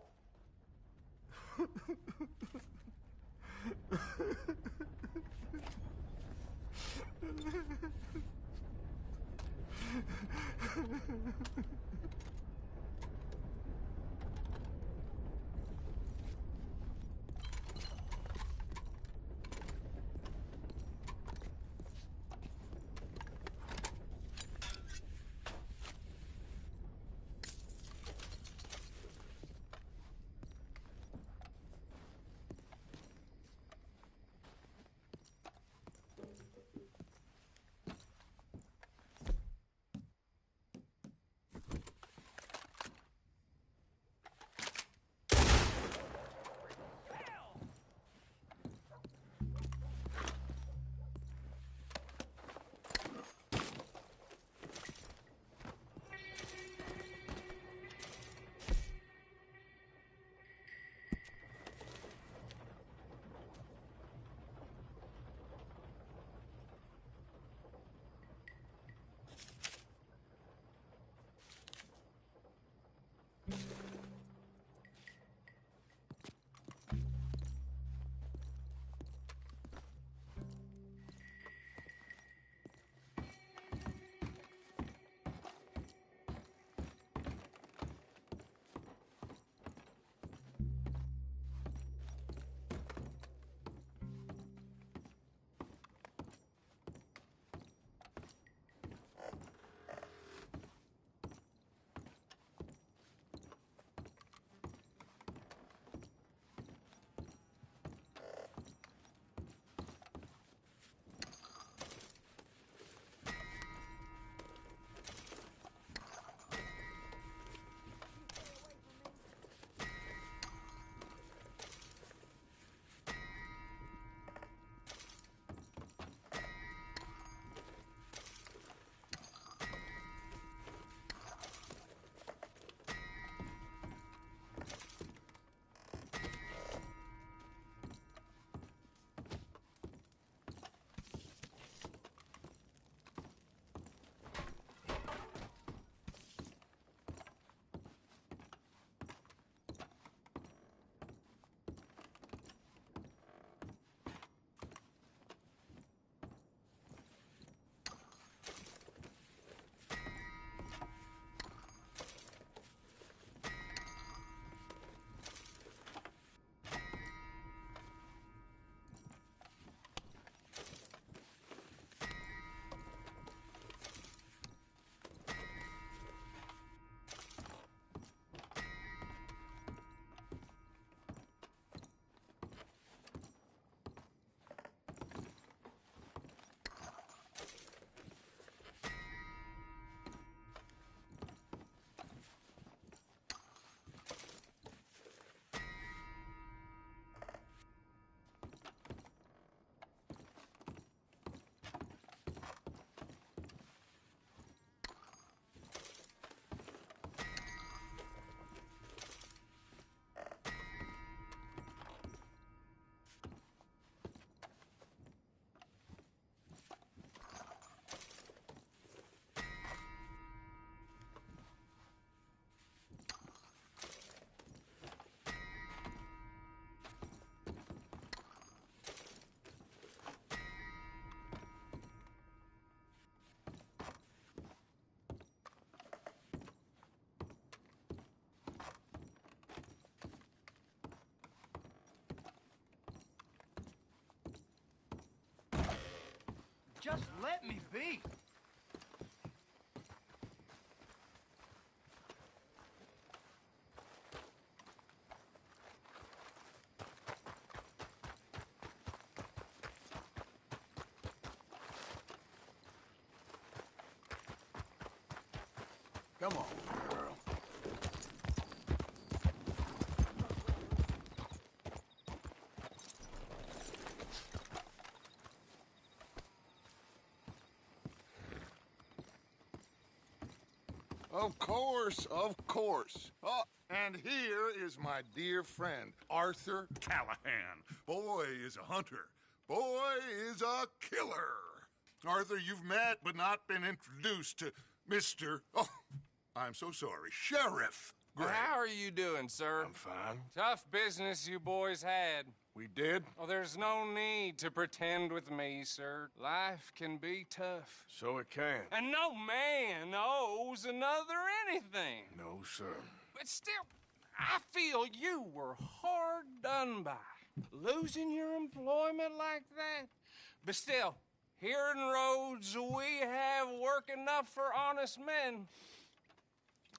Just let me be. Come on, girl. Of course, of course. Oh, and here is my dear friend, Arthur Callahan. Boy is a hunter. Boy is a killer. Arthur, you've met but not been introduced to Mr. Oh, I'm so sorry, Sheriff Gray. How are you doing, sir? I'm fine. Tough business you boys had. We did? Oh, there's no need to pretend with me, sir. Life can be tough. So it can. And no man owes another anything. No, sir. But still, I feel you were hard done by. Losing your employment like that. But still, here in Rhodes, we have work enough for honest men.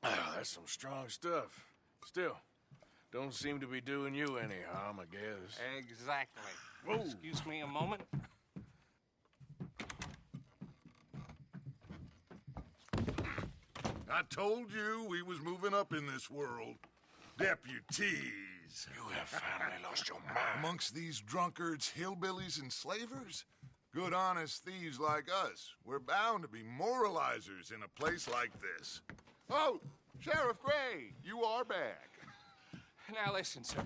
Oh, that's some strong stuff. Still, don't seem to be doing you any harm, I guess. Exactly. Whoa. Excuse me a moment. I told you we was moving up in this world. Deputies. You have finally lost your mind. Amongst these drunkards, hillbillies, and slavers? Good, honest thieves like us. We're bound to be moralizers in a place like this. Oh, Sheriff Gray, you are back. Now listen, sir.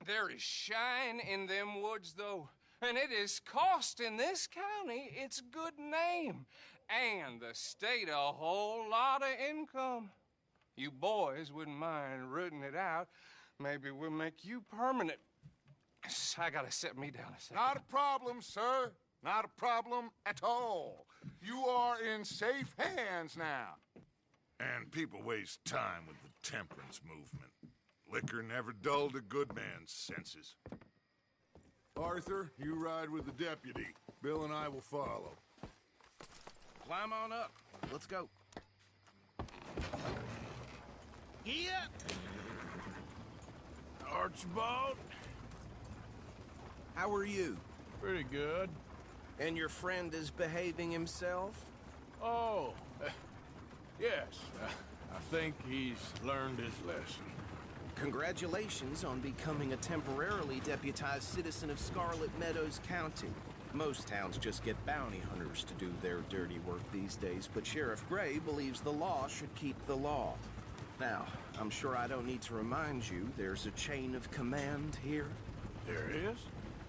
There is shine in them woods, though, and it is costing this county its good name and the state a whole lot of income. You boys wouldn't mind rooting it out. Maybe we'll make you permanent. I gotta sit me down a second. Not a problem, sir. Not a problem at all. You are in safe hands now. And people waste time with the temperance movement. Liquor never dulled a good man's senses. Arthur, you ride with the deputy. Bill and I will follow. Climb on up. Let's go. Yeah. Archibald? How are you? Pretty good. And your friend is behaving himself? Oh, yes. I think he's learned his lesson. Congratulations on becoming a temporarily deputized citizen of Scarlet Meadows County. Most towns just get bounty hunters to do their dirty work these days, but Sheriff Gray believes the law should keep the law. Now, I'm sure I don't need to remind you there's a chain of command here. There is?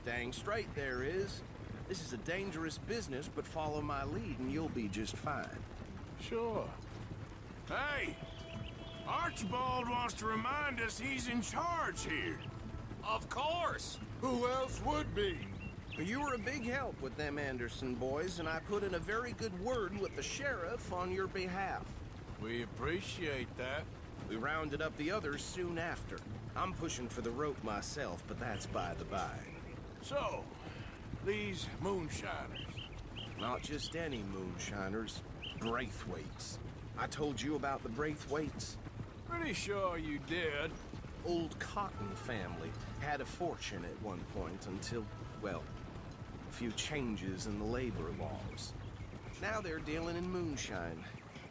Dang straight there is. This is a dangerous business, but follow my lead and you'll be just fine. Sure. Hey! Archibald wants to remind us he's in charge here. Of course! Who else would be? You were a big help with them Anderson boys, and I put in a very good word with the sheriff on your behalf. We appreciate that. We rounded up the others soon after. I'm pushing for the rope myself, but that's by the by. So, these moonshiners. Not just any moonshiners. Braithwaites. I told you about the Braithwaites? Pretty sure you did. Old Cotton family had a fortune at one point until, well, a few changes in the labor laws. Now they're dealing in moonshine.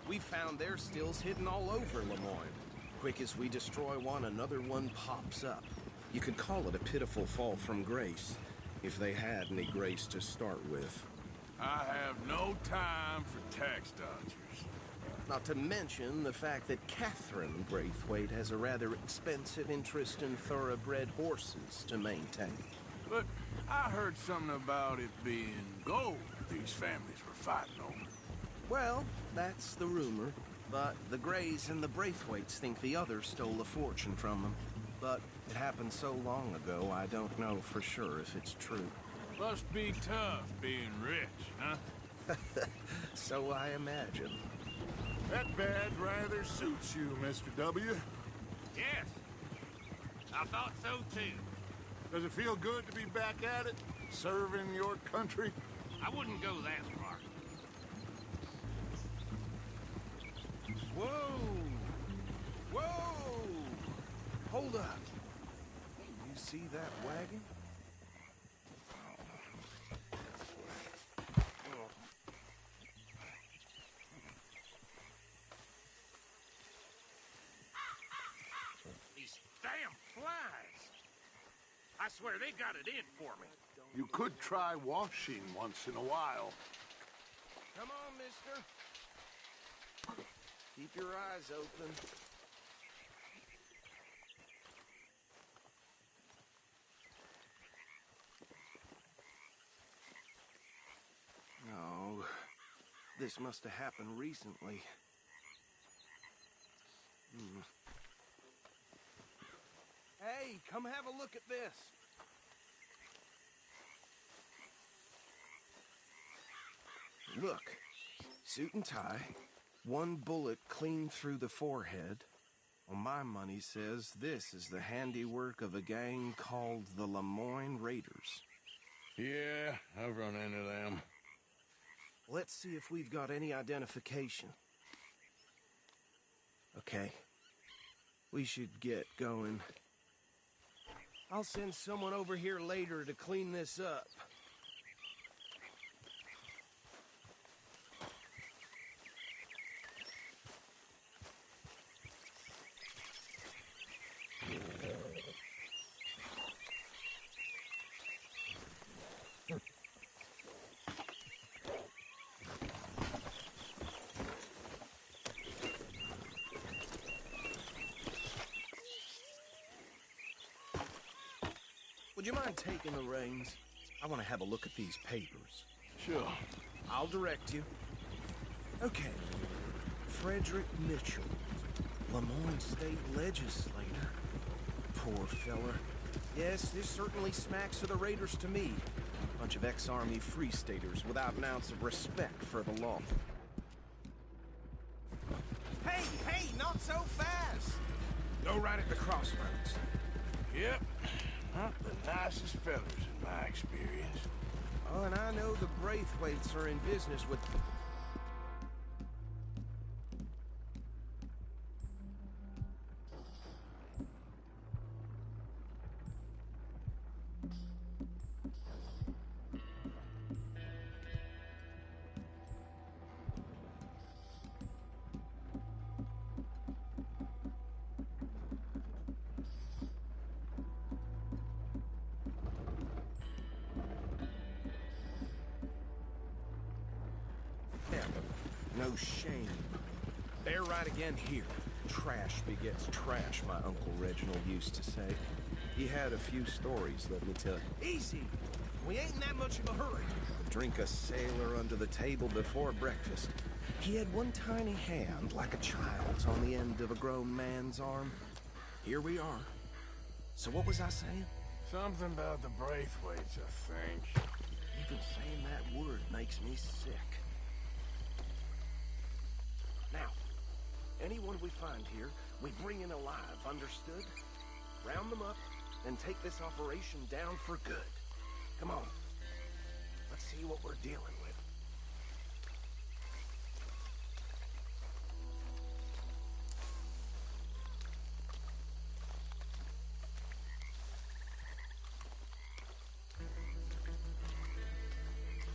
We found their stills hidden all over Lemoyne. Quick as we destroy one, another one pops up. You could call it a pitiful fall from grace, if they had any grace to start with. I have no time for tax dodgers. Not to mention the fact that Catherine Braithwaite has a rather expensive interest in thoroughbred horses to maintain. But I heard something about it being gold these families were fighting over. Well, that's the rumor. But the Grays and the Braithwaites think the others stole a fortune from them. But it happened so long ago, I don't know for sure if it's true. Must be tough being rich, huh? So I imagine. That badge rather suits you, Mr. W. Yes. I thought so, too. Does it feel good to be back at it? Serving your country? I wouldn't go that far. Whoa! Whoa! Hold up. You see that wagon? These damn flies! I swear they got it in for me. You could try washing once in a while. Come on, mister. Keep your eyes open. No, this must have happened recently. Hey, come have a look at this. Look, suit and tie, one bullet clean through the forehead. Well, my money says this is the handiwork of a gang called the Lemoyne Raiders. Yeah, I've run into them. Let's see if we've got any identification. Okay. We should get going. I'll send someone over here later to clean this up. Would you mind taking the reins? I want to have a look at these papers. Sure. I'll direct you. Okay. Frederick Mitchell, Lemoyne State Legislator. Poor feller. Yes, this certainly smacks of the Raiders to me. Bunch of ex-Army Free Staters without an ounce of respect for the law. Hey, hey, not so fast! Go right at the crossroads. Yep. Not the nicest fellas in my experience. Oh, and I know the Braithwaites are in business with... No shame. They're right again here. Trash begets trash, my Uncle Reginald used to say. He had a few stories, let me tell you. Easy! We ain't in that much of a hurry. Drink a sailor under the table before breakfast. He had one tiny hand, like a child's, on the end of a grown man's arm. Here we are. So what was I saying? Something about the Braithwaites, I think. Even saying that word makes me sick. Now, anyone we find here, we bring in alive, understood? Round them up, and take this operation down for good. Come on. Let's see what we're dealing with.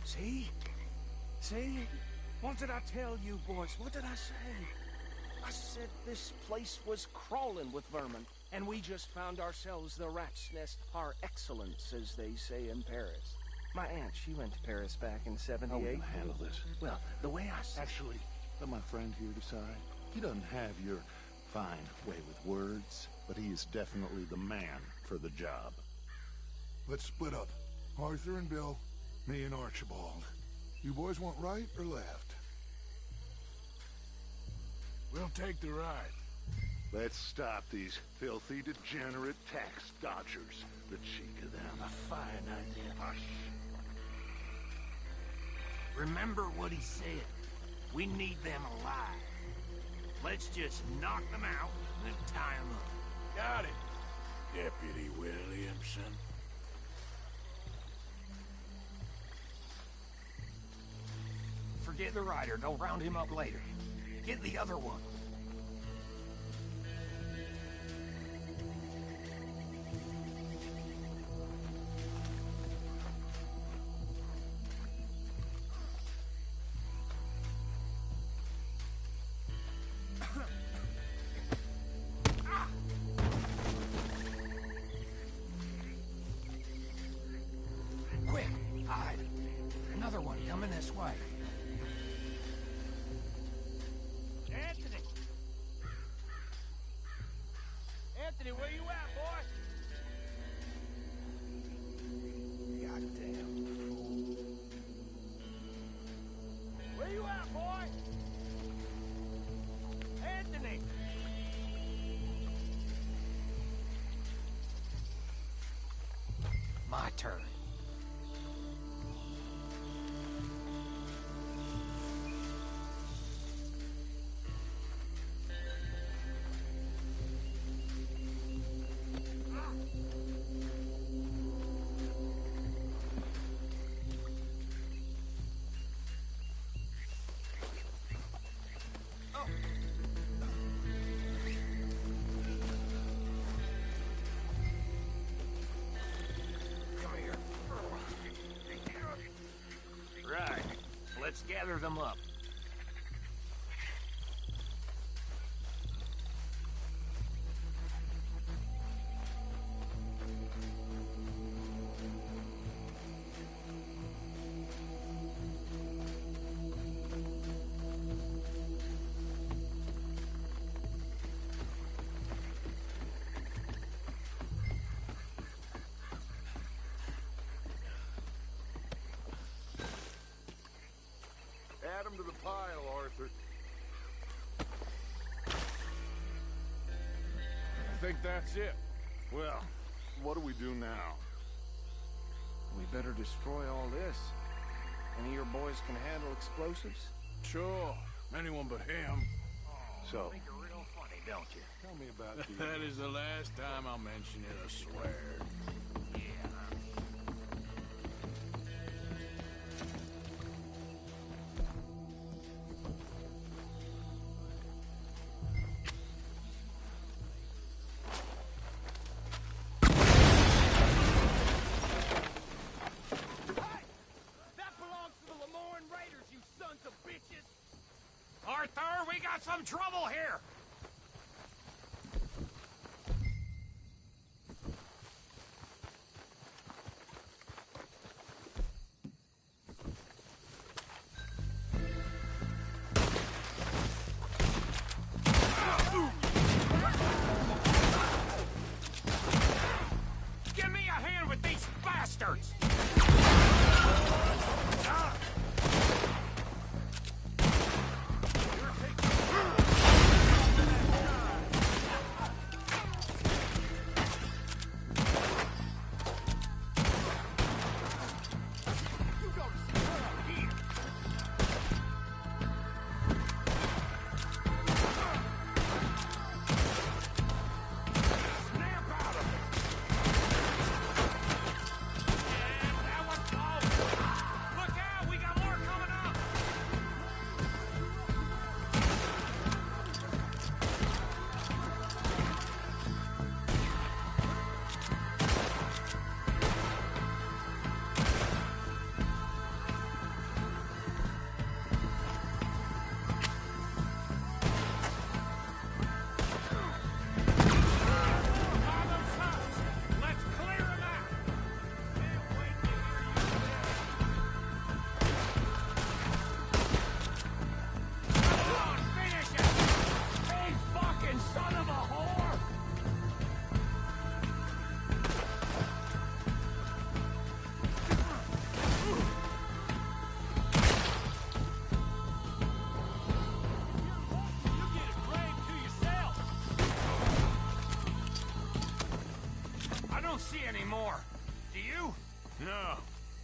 See? See? What did I tell you, boys? What did I say? I said this place was crawling with vermin, and we just found ourselves the rat's nest par excellence, as they say in Paris. My aunt, she went to Paris back in '78. How are we gonna handle this? Well, the way I see... Actually, let my friend here decide. He doesn't have your fine way with words, but he is definitely the man for the job. Let's split up. Arthur and Bill, me and Archibald. You boys want right or left? We'll take the right. Let's stop these filthy, degenerate tax dodgers. The cheek of them. A fine idea. Hush. Remember what he said. We need them alive. Let's just knock them out and then tie them up. Got it, Deputy Williamson. Forget the rider. Don't round him up later. Get the other one. Quick, hide. Another one coming this way. Anthony! Anthony, where you at, boy? Goddamn fool. Where you at, boy? Anthony! My turn. Right. Let's gather them up. Add them to the pile, Arthur. I think that's it. Well, what do we do now? We better destroy all this. Any of your boys can handle explosives? Sure. Anyone but him. So, Think you're real funny, don't you? tell me about the... That is the last time I'll mention it, I swear. That belongs to the Lemoyne Raiders, you sons of bitches! Arthur, we got some trouble here! Give me a hand with these bastards! Look out! We got more coming up! Let's clear them out! Can't wait to hear you Come on, finish it! Hey, fucking son of a whore! You get a grave to yourself! I don't see any more. Do you? No,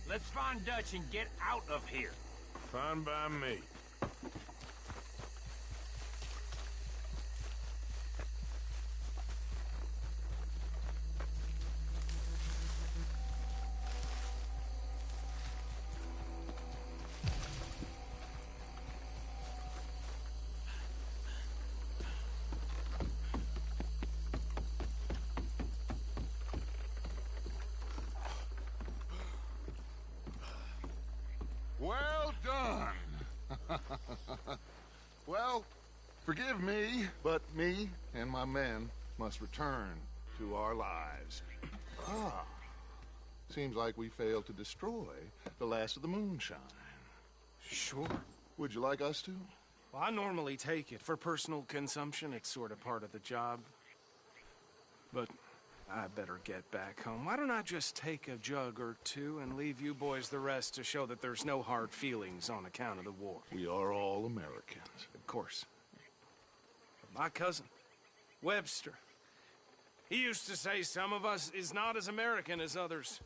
Let's find Dutch and get out of here. fine by me. Well, forgive me, but me and my men must return to our lives. Ah. Seems like we failed to destroy the last of the moonshine. Sure. Would you like us to? Well, I normally take it. For personal consumption, it's sort of part of the job. But I better get back home. Why don't I just take a jug or two and leave you boys the rest to show that there's no hard feelings on account of the war? We are all Americans. Of course. But my cousin, Webster, he used to say some of us is not as American as others,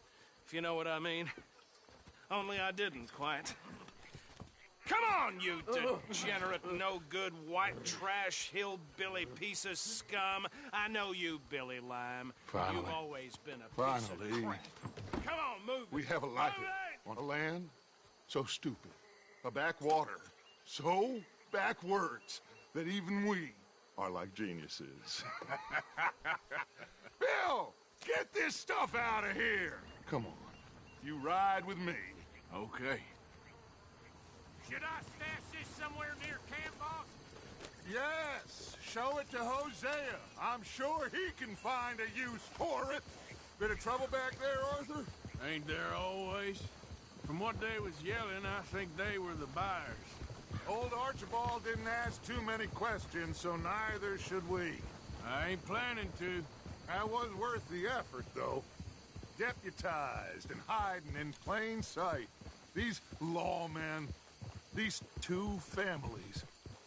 if you know what I mean. Only I didn't quite. Come on, you degenerate, no-good, white trash, hillbilly piece of scum. I know you, Billy Lime. Finally. You've always been a piece of crap. Come on, move it. We have a life on a land so stupid, a backwater so backwards that even we are like geniuses. Bill, get this stuff out of here. Come on. You ride with me. Okay. Should I stash this somewhere near camp, boss? Yes, show it to Hosea. I'm sure he can find a use for it. Bit of trouble back there, Arthur? Ain't there always? From what they was yelling, I think they were the buyers. Old Archibald didn't ask too many questions, so neither should we. I ain't planning to. That was worth the effort, though. Deputized and hiding in plain sight. These lawmen, these two families.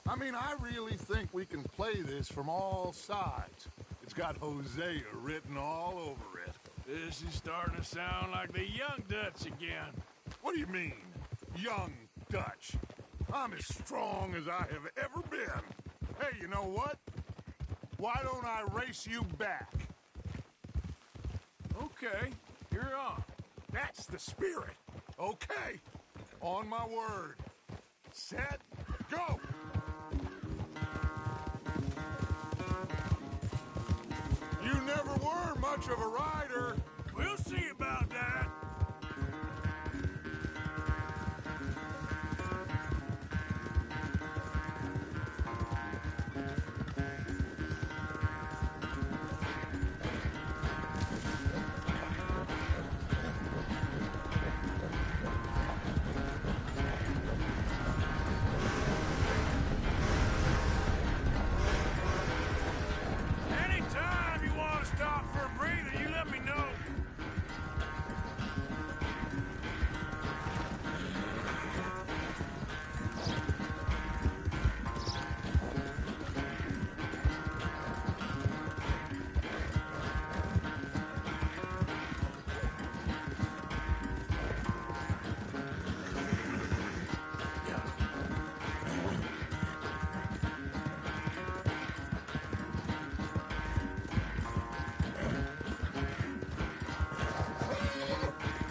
I mean, I really think we can play this from all sides. It's got Hosea written all over it. This is starting to sound like the Young Dutch again. What do you mean, Young Dutch? I'm as strong as I have ever been. Hey, you know what? Why don't I race you back? Okay, you're on. That's the spirit. Okay, on my word. Set, go! You never were much of a rider. We'll see about that. Anytime you want to stop for a breather, you let me know.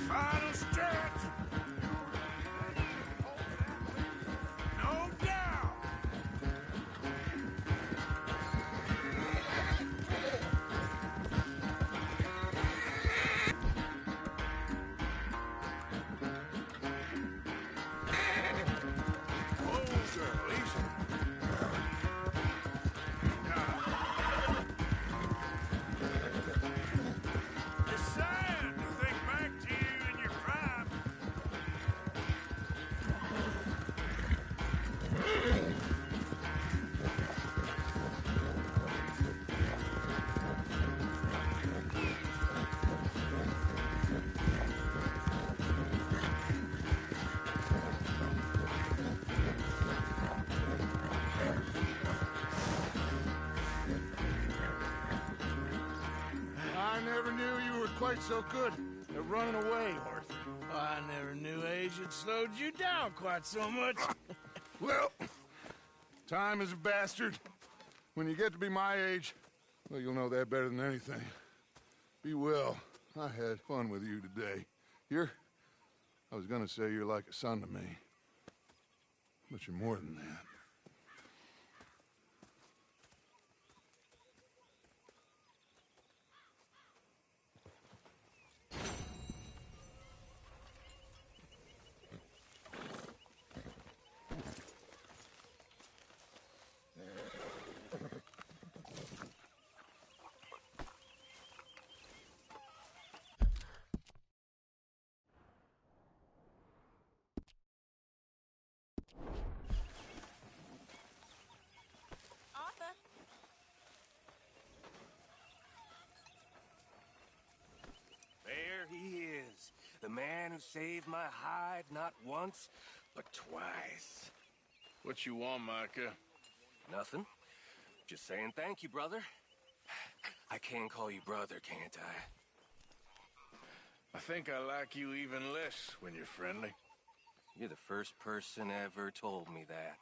Final stretch. No doubt. Whoa, girl, easy. It's sad to think back to you in your prime. I never knew you were quite so good at running away, Arthur. I never knew age had slowed you down quite so much. Well, time is a bastard. When you get to be my age, well, you'll know that better than anything. Be well. I had fun with you today. I was gonna say you're like a son to me. But you're more than that. saved my hide not once, but twice. What you want, Micah? Nothing. Just saying thank you, brother. I can call you brother, can't I? I think I like you even less when you're friendly. You're the first person ever told me that.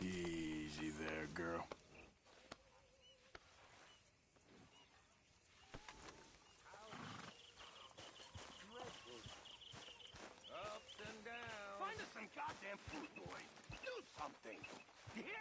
Easy there, girl. Ups and downs. Find us some goddamn food, boy. Do something. You hear?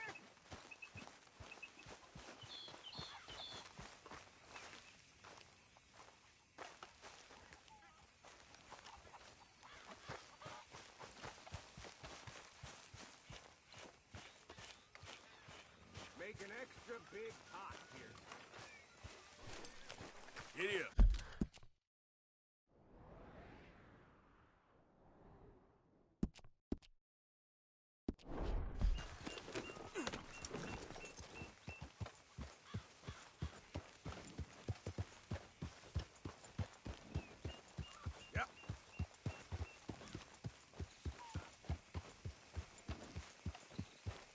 Make an extra big pot here. Giddy up.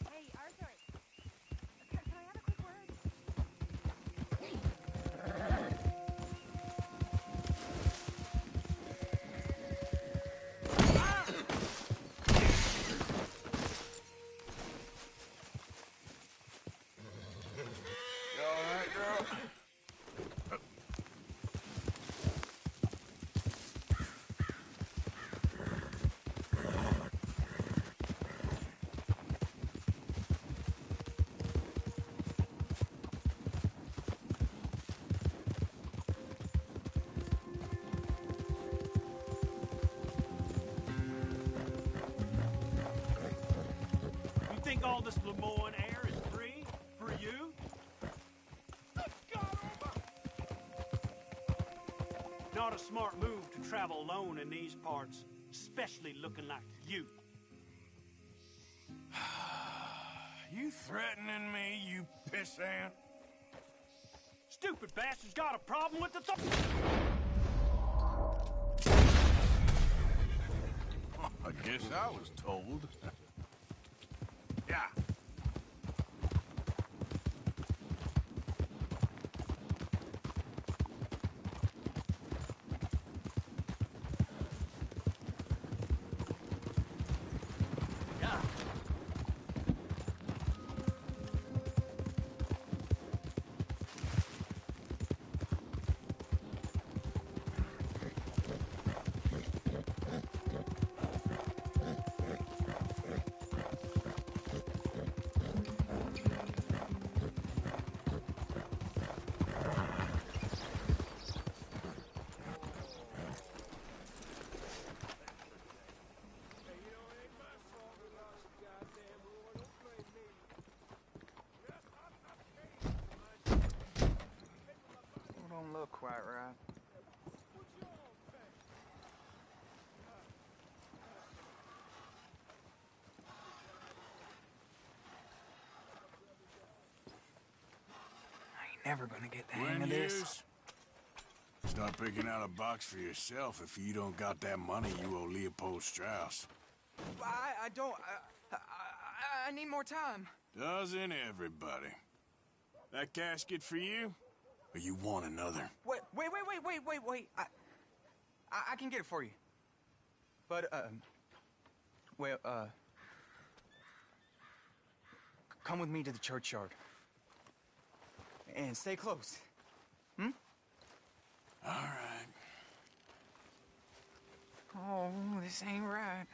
Hey, Arthur. Can I have a quick word? You all right, girl? You think all this Lemoyne air is free for you? Not a smart move to travel alone in these parts, especially looking like you. You threatening me, you pissant? Stupid bastard's got a problem with the I guess I was told. Yeah. Don't look quite right. I ain't never gonna get the hang of this. Start picking out a box for yourself if you don't got that money you owe Leopold Strauss. I don't. I need more time. Doesn't everybody? That casket for you? Or you want another? Wait. I can get it for you. But, come with me to the churchyard. And stay close. Hmm? All right. Oh, this ain't right.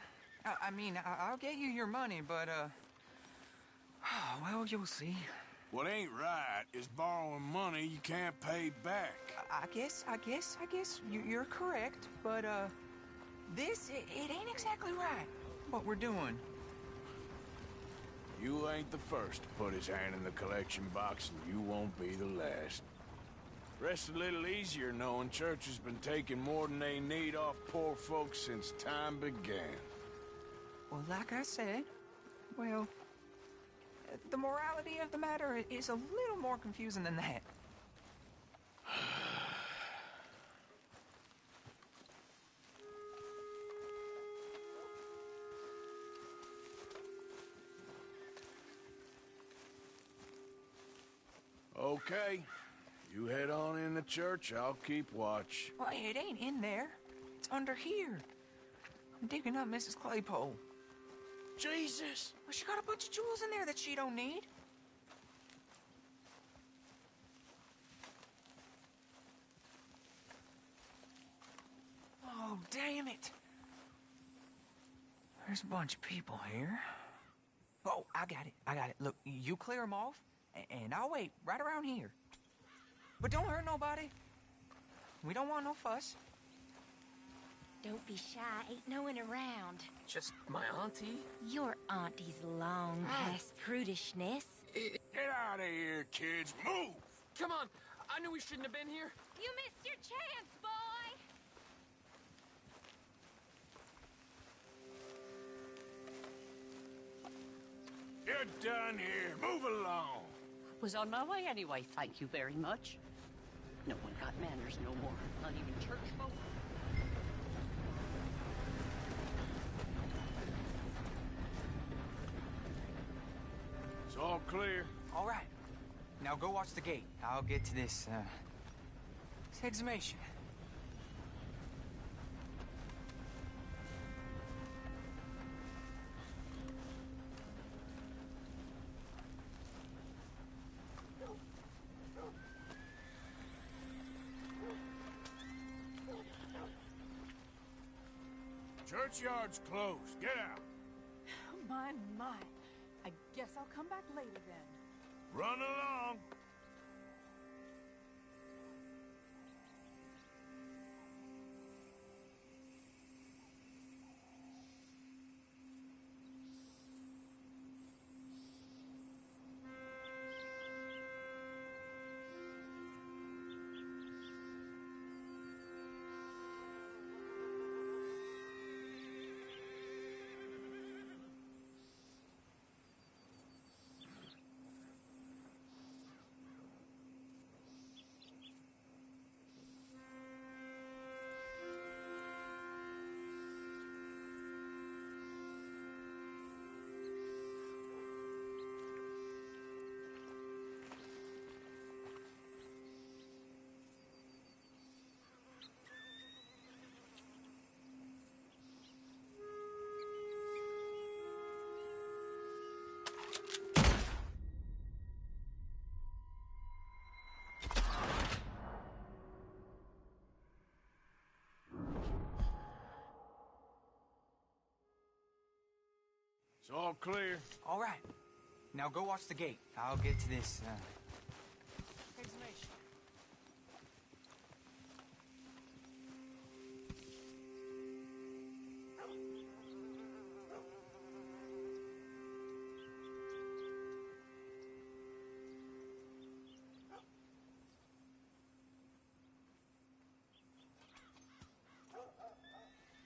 I mean, I'll get you your money, but, well, you'll see. What ain't right is borrowing money you can't pay back. I guess you're correct, but, it ain't exactly right, what we're doing. You ain't the first to put his hand in the collection box, and you won't be the last. Rest a little easier knowing church has been taking more than they need off poor folks since time began. Well, like I said, well, the morality of the matter is a little more confusing than that. Okay. You head on in the church, I'll keep watch. Well, it ain't in there. It's under here. I'm digging up Mrs. Claypole. Jesus! Well, she got a bunch of jewels in there that she don't need. Oh, damn it. There's a bunch of people here. Oh, I got it. Look, you clear them off, and I'll wait right around here. But don't hurt nobody. We don't want no fuss. Don't be shy. Ain't no one around. Just my auntie. Your auntie's long past prudishness. Get out of here, kids. Move! Come on. I knew we shouldn't have been here. You missed your chance, boy! You're done here. Move along. Was on my way anyway, thank you very much. No one got manners no more, not even church folk. It's all clear. All right. Now go watch the gate. I'll get to this exhumation. Churchyard's closed. Get out. My. I guess I'll come back later then. Run along. It's all clear. All right. Now go watch the gate. I'll get to this exhumation.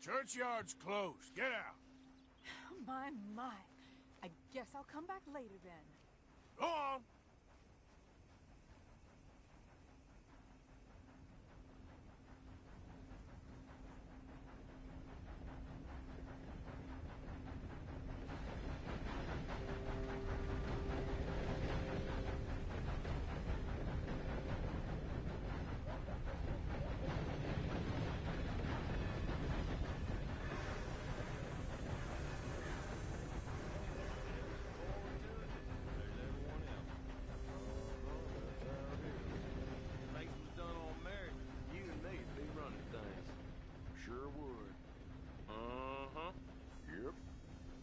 Churchyard's closed. Get out. My. I guess I'll come back later then. Go on.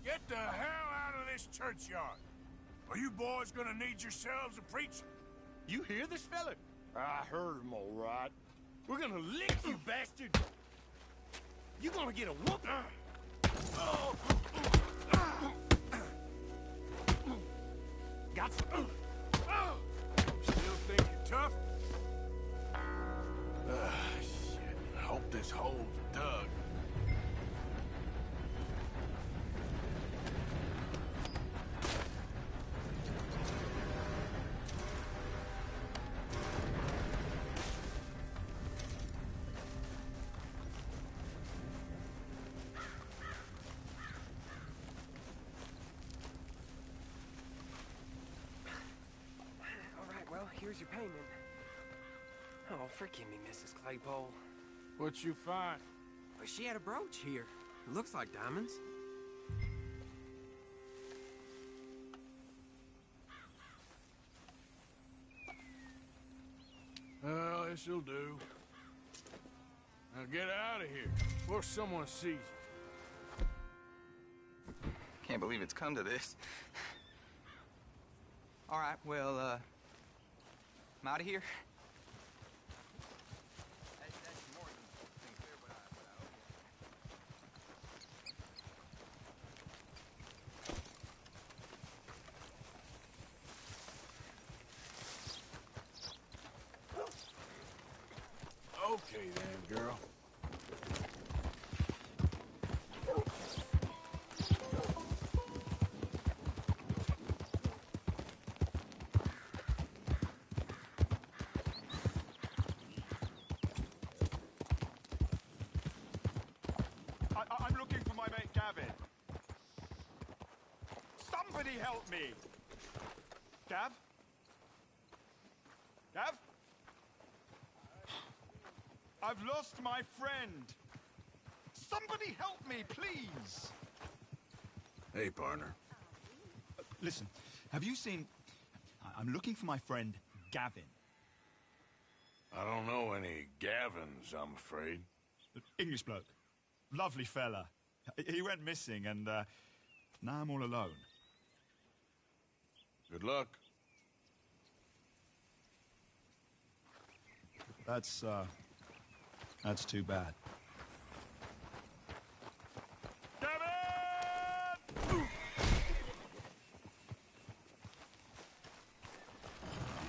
Get the hell out of this churchyard. Are you boys gonna need yourselves a preacher? You hear this fella? I heard him all right. We're gonna lick you, bastard! You gonna get a whooping! got some... Still think you're tough? Shit. I hope this hole's dug. Here's your payment. Oh, forgive me, Mrs. Claypole. What'd you find? Well, she had a brooch here. It looks like diamonds. Well, this'll do. Now get out of here before someone sees you. Can't believe it's come to this. All right, well, I'm out of here. Okay then, girl. I'm looking for my mate Gavin. Somebody help me! Gav? Gav? I've lost my friend. Somebody help me, please! Hey, partner. Listen, have you seen... I'm looking for my friend Gavin. I don't know any Gavins, I'm afraid. English bloke. Lovely fella. He went missing and now I'm all alone. Good luck. That's too bad.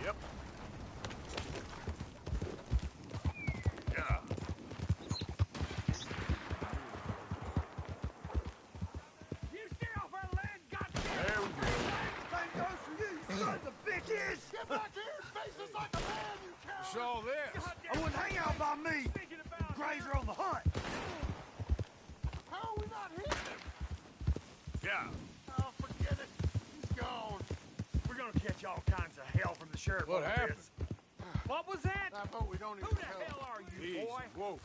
Yep. Yeah. You stay off our land, goddamn! There we go. Same goes for you, sons of bitches! Get back here and face us like a man, you coward! What's all this? I wouldn't hang out by me! Grazer on the hunt! How are we not hitting? Yeah. Oh, forget it. He's gone. We're gonna catch all kinds of hell from the sheriff. What over happened? this. What was that? I hope we don't even Who the hell are you, Easy. boy? Whoa.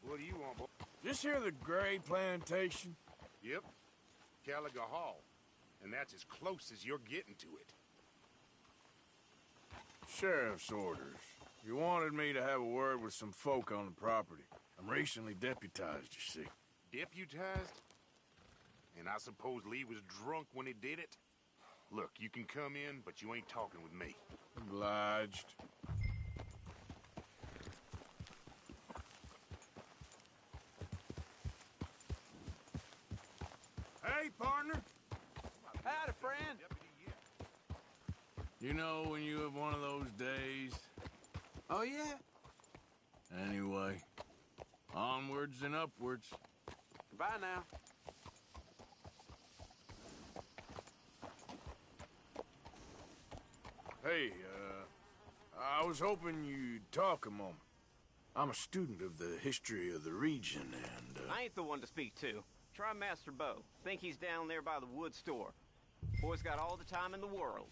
What do you want, boy? This here the Gray Plantation? Yep. Gallagher Hall. And that's as close as you're getting to it. Sheriff's orders. You wanted me to have a word with some folk on the property. I'm recently deputized, you see. Deputized? And I suppose Lee was drunk when he did it? Look, you can come in, but you ain't talking with me. Obliged. Hey, partner. Howdy, friend. You know when you have one of those days? Oh, yeah? Anyway, onwards and upwards. Bye now. Hey, I was hoping you'd talk a moment. I'm a student of the history of the region, and, I ain't the one to speak to. Try Master Bo. Think he's down there by the wood store. Boy's got all the time in the world.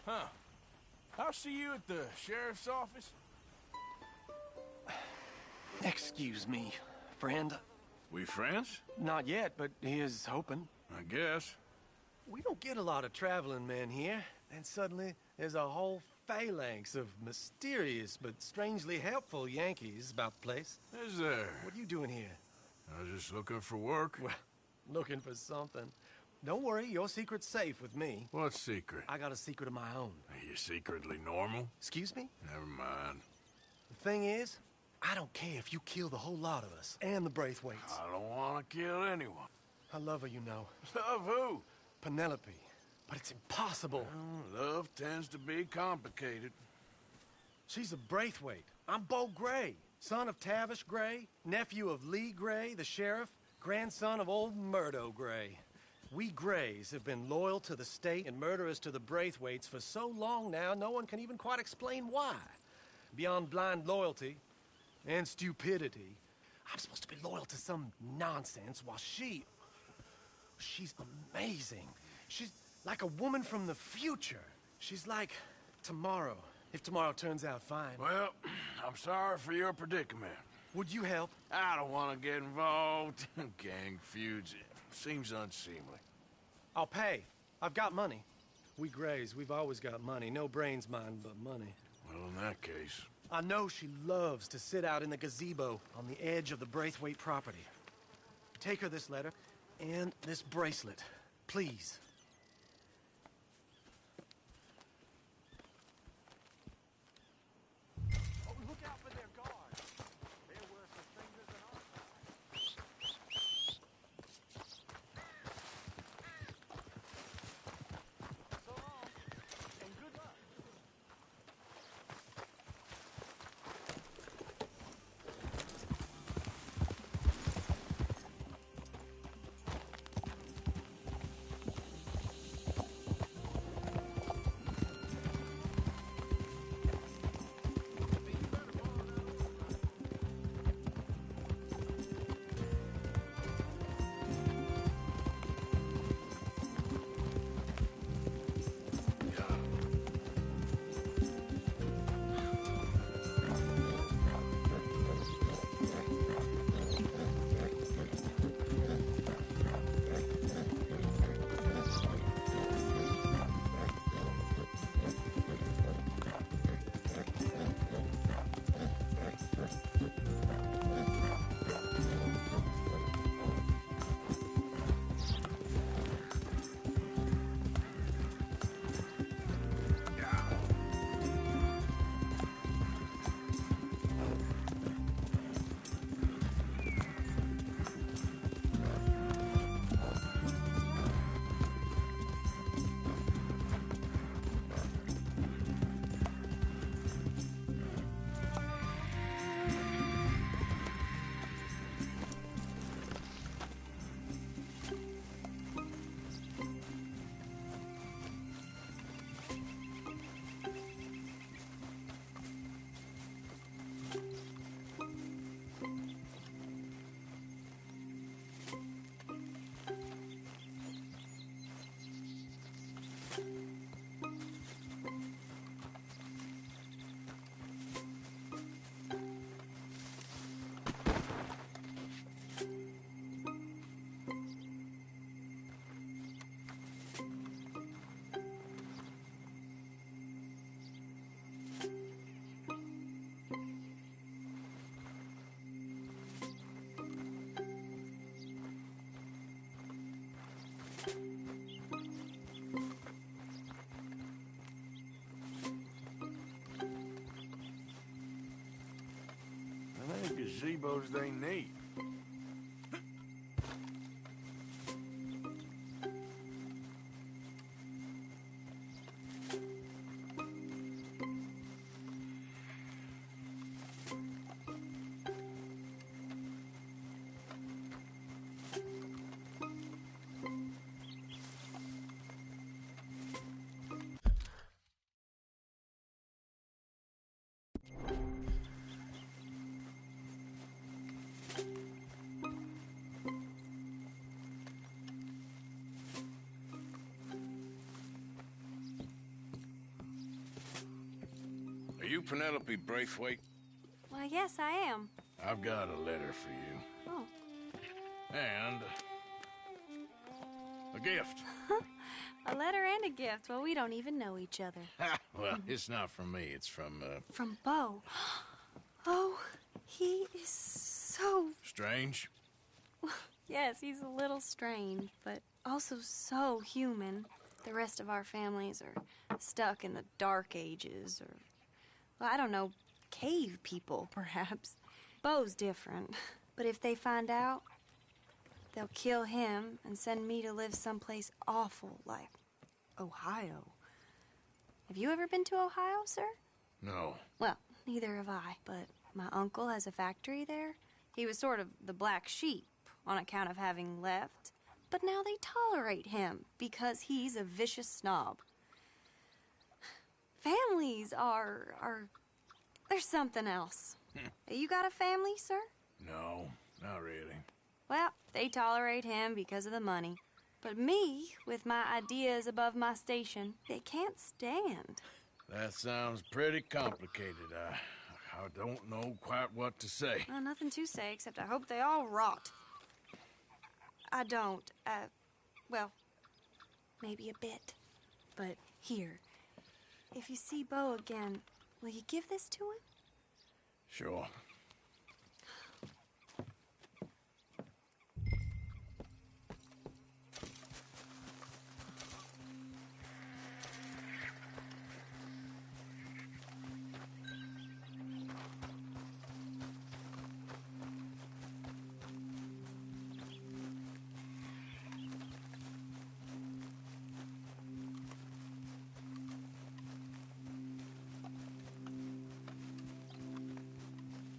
Huh. I'll see you at the sheriff's office. Excuse me, friend. We friends? Not yet, but here's hoping. I guess. We don't get a lot of traveling men here, and suddenly there's a whole phalanx of mysterious but strangely helpful Yankees about the place. Is there? What are you doing here? I was just looking for work. Well, looking for something. Don't worry, your secret's safe with me. What secret? I got a secret of my own. Are you secretly normal? Excuse me? Never mind. The thing is, I don't care if you kill the whole lot of us, and the Braithwaites. I don't want to kill anyone. I love her, you know. Love who? Penelope. But it's impossible. Well, love tends to be complicated. She's a Braithwaite. I'm Beau Gray, son of Tavish Gray, nephew of Lee Gray, the sheriff, grandson of old Murdo Gray. We Grays have been loyal to the state and murderous to the Braithwaites for so long now, no one can even quite explain why. Beyond blind loyalty and stupidity, I'm supposed to be loyal to some nonsense while she's amazing. She's like a woman from the future. She's like tomorrow, if tomorrow turns out fine. Well, I'm sorry for your predicament. Would you help? I don't want to get involved. Gang feuds. Seems unseemly. I'll pay. I've got money. We Grays, we've always got money. No brains, mind, but money. Well, in that case... I know she loves to sit out in the gazebo on the edge of the Braithwaite property. Take her this letter and this bracelet, please. Oh, look out for their guards. They're worse offenders than our kind. So long, and good luck. Gazebos they need. you Penelope Braithwaite? Why, yes, I am. I've got a letter for you. Oh. And a gift. A letter and a gift. Well, we don't even know each other. Well, it's not from me. It's from, From Beau. Oh, he is so... Strange? Yes, he's a little strange, but also so human. The rest of our families are stuck in the Dark Ages, or, well, I don't know, cave people, perhaps. Beau's different, but if they find out, they'll kill him and send me to live someplace awful like Ohio. Have you ever been to Ohio, sir? No. Well, neither have I, but my uncle has a factory there. He was sort of the black sheep on account of having left, but now they tolerate him because he's a vicious snob. Families are there's something else. You got a family, sir? No, not really. Well, they tolerate him because of the money. But me, with my ideas above my station, they can't stand. That sounds pretty complicated. I don't know quite what to say. Well, nothing to say, except I hope they all rot. I don't, well, maybe a bit. But here, if you see Beau again, will you give this to him? Sure.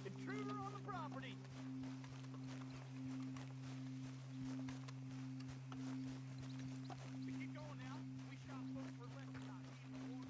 Intruder on the property! We keep going now. We shot folks for less than not even one.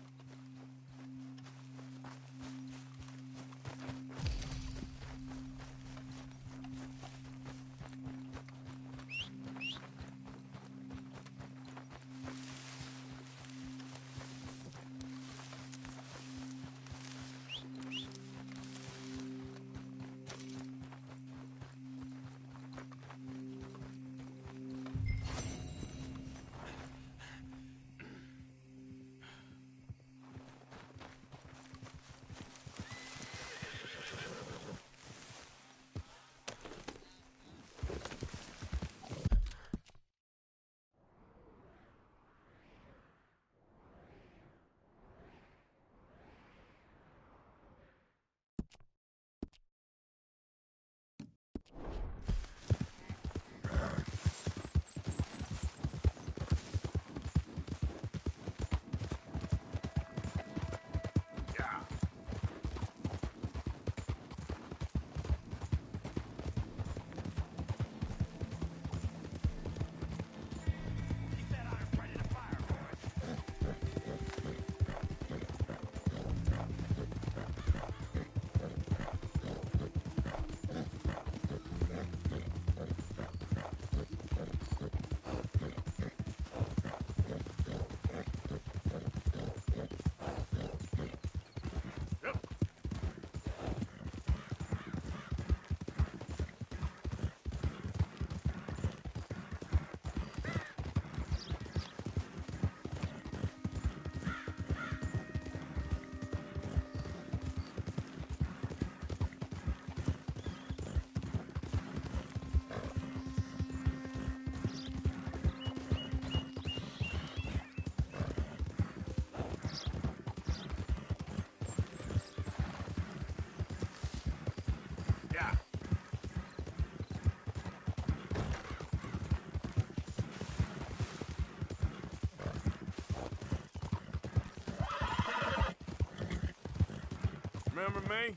Remember me?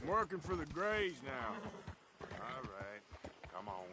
I'm working for the Greys now. All right, come on.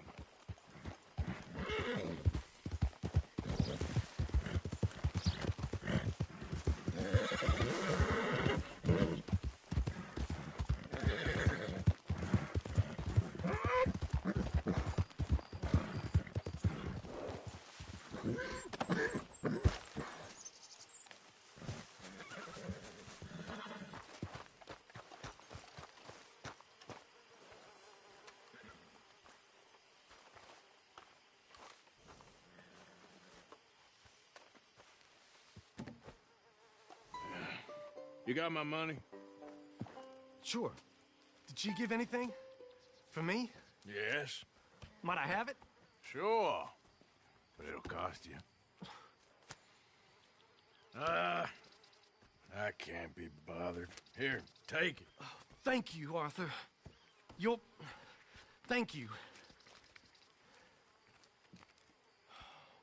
You got my money? Sure. Did she give anything? For me? Yes. Might I have it? Sure. But it'll cost you. I can't be bothered. Here, take it. Oh, thank you, Arthur. Thank you.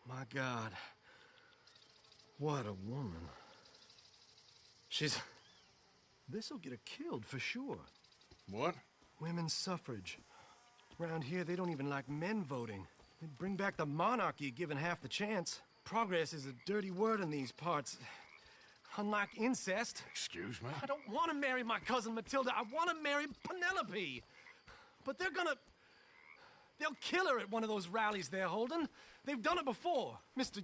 My God. What a woman. This'll get her killed for sure. What? Women's suffrage. Around here, they don't even like men voting. They'd bring back the monarchy given half the chance. Progress is a dirty word in these parts. Unlike incest. Excuse me? I don't want to marry my cousin Matilda. I want to marry Penelope. But they'll kill her at one of those rallies they're holding. They've done it before. Mister,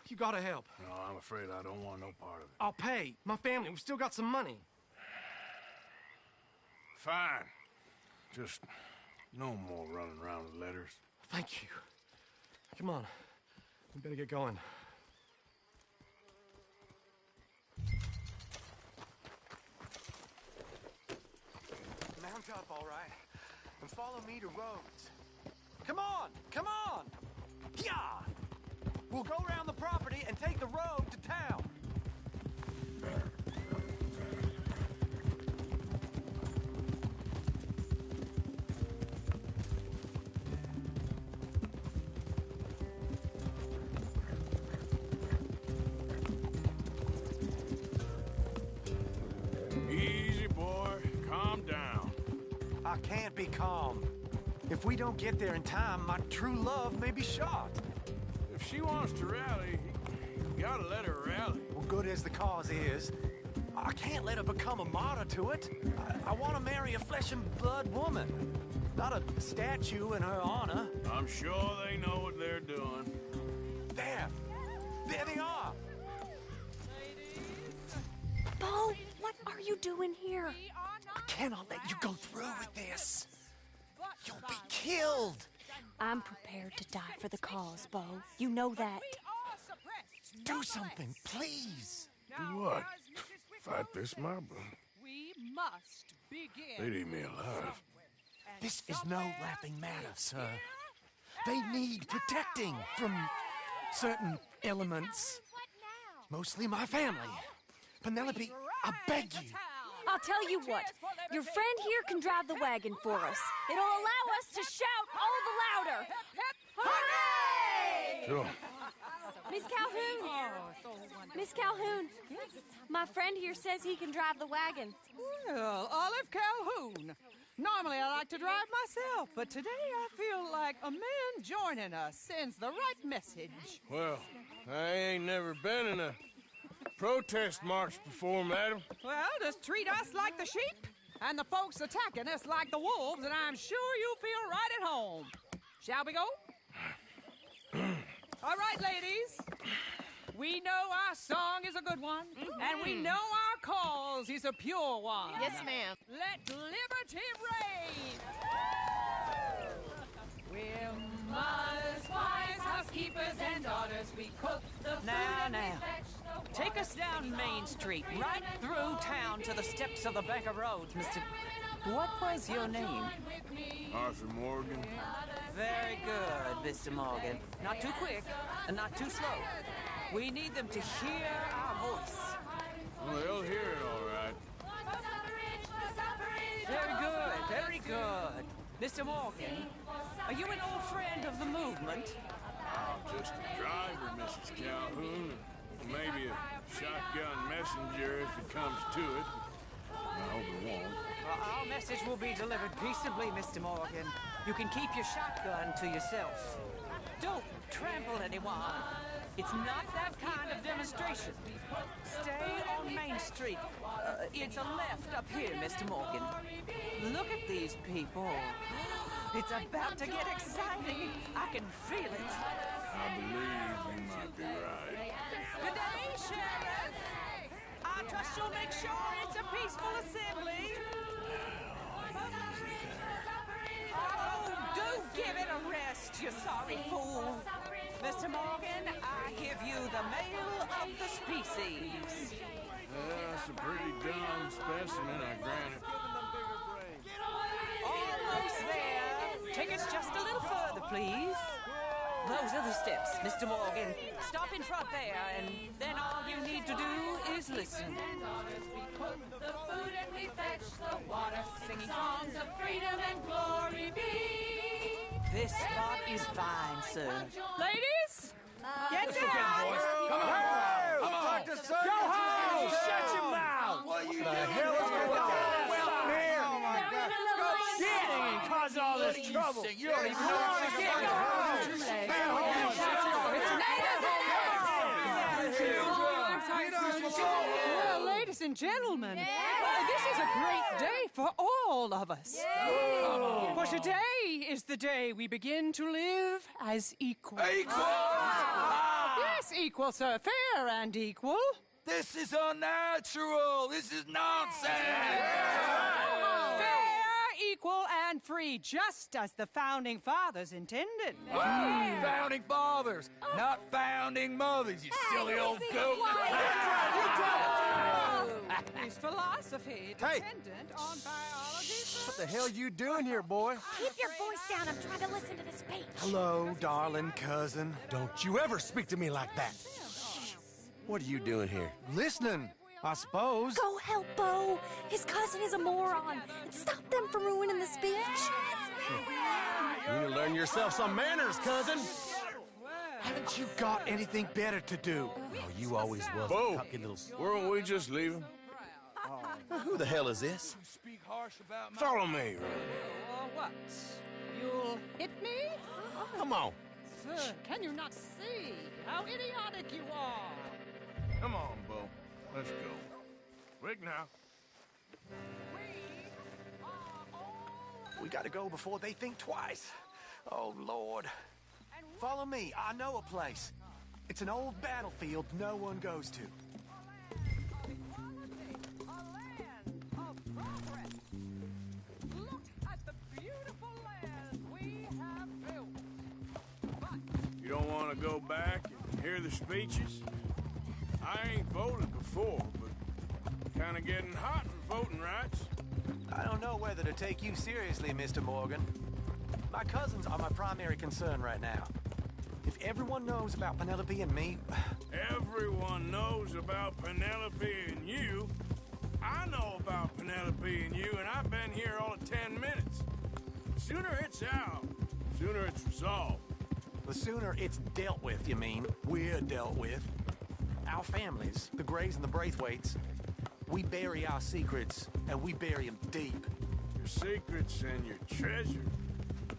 you gotta help. No, I'm afraid I don't want no part of it. I'll pay. My family, we've still got some money. Fine. Just no more running around with letters. Thank you. Come on. We better get going. Mount up, all right, and follow me to Rhodes. Come on! Come on! Yeah! We'll go around the property and take the road to town. Easy, boy. Calm down. I can't be calm. If we don't get there in time, my true love may be shot. If she wants to rally, you gotta let her rally. Well, good as the cause is, I can't let her become a martyr to it. I want to marry a flesh and blood woman, not a statue in her honor. I'm sure they know what they're doing. There they are. Bo, what are you doing here? I cannot let you go through with this. You'll be killed. I'm prepared to die for the cause, Bo. You know that. Do something, please. Do what? Fight this mob? We must begin. They'd eat me alive. This is no laughing matter, sir. They need protecting from certain elements. Mostly my family. Penelope, I beg you. I'll tell you what. Your friend here can drive the wagon for us. It'll allow us to shout all the louder. Hooray! Sure. Miss Calhoun! Miss Calhoun, my friend here says he can drive the wagon. Well, Olive Calhoun. Normally I like to drive myself, but today I feel like a man joining us sends the right message. Well, I ain't never been in a protest march before, madam. Well, just treat us like the sheep, and the folks attacking us like the wolves, and I'm sure you'll feel right at home. Shall we go? All right, ladies. We know our song is a good one, and we know our cause is a pure one. Yes, ma'am. Let liberty reign. We're mothers, wives, housekeepers, and daughters. We cook the food and we fetch the Take us down Main Street, right through town to the steps of the Bank of Rhodes, Mr. What was your name? Arthur Morgan. Very good, Mr. Morgan. Not too quick, and not too slow. We need them to hear our voice. Well, they'll hear it all right. Very good, very good. Mr. Morgan, are you an old friend of the movement? I'm just a driver, Mrs. Calhoun. Maybe a shotgun messenger if it comes to it. I hope it won't. Well, our message will be delivered peaceably, Mr. Morgan. You can keep your shotgun to yourself. Don't trample anyone. It's not that kind of demonstration. Stay on Main Street. It's a left up here, Mr. Morgan. Look at these people. It's about to get exciting. I can feel it. I believe you might be right. Good day, Sheriff. I trust you'll make sure it's a peaceful assembly. Oh, do give it a rest, you sorry fool. Mr. Morgan, I give you the male of the species. That's a pretty dumb specimen, I grant it. Almost there. Take us just a little further, please. Those are the steps, Mr. Morgan. Stop in front there, and then all you need to do is listen. We cook the food and we fetch the water, singing songs of freedom and glory be. This spot is fine, sir. Ladies, get down! Come on! Come on! Go home! Shut your mouth! What you doing? The hell is going on? Well, here! Oh my God! Go shit! And cause all this trouble. You don't even know what to get. Go home! Well, ladies and gentlemen, this is a great day for all of us. For today is the day we begin to live as equals. Equals? Yes, equal, sir. Fair and equal. This is unnatural. This is nonsense. Fair, equal, and free, just as the Founding Fathers intended. Founding fathers, not founding mothers, you silly old goat. Is philosophy dependent on biology? What the hell you doing here, boy? Keep your voice down. I'm trying to listen to the speech. Hello, darling cousin. Don't you ever speak to me like that. What are you doing here? Listening, I suppose. Go help Bo. His cousin is a moron. And stop them from ruining the speech. You need to learn yourself some manners, cousin. Haven't you got anything better to do? Oh, you always was Bo, a cocky little... weren't we just leaving? Who the hell is this? Follow me, What? You'll hit me? Come on. Sir, can you not see how idiotic you are? Come on, Bo. Let's go. Quick now. We gotta go before they think twice. Oh, Lord. Follow me. I know a place. It's an old battlefield no one goes to. You don't want to go back and hear the speeches? I ain't voted before, but kind of getting hot for voting rights. I don't know whether to take you seriously, Mr. Morgan. My cousins are my primary concern right now. If everyone knows about Penelope and me... Everyone knows about Penelope and you. I know about Penelope and you, and I've been here all of 10 minutes. Sooner it's out, sooner it's resolved. The sooner it's dealt with, you mean, we're dealt with. Our families, the Grays and the Braithwaites, we bury our secrets, and we bury them deep. Your secrets and your treasure.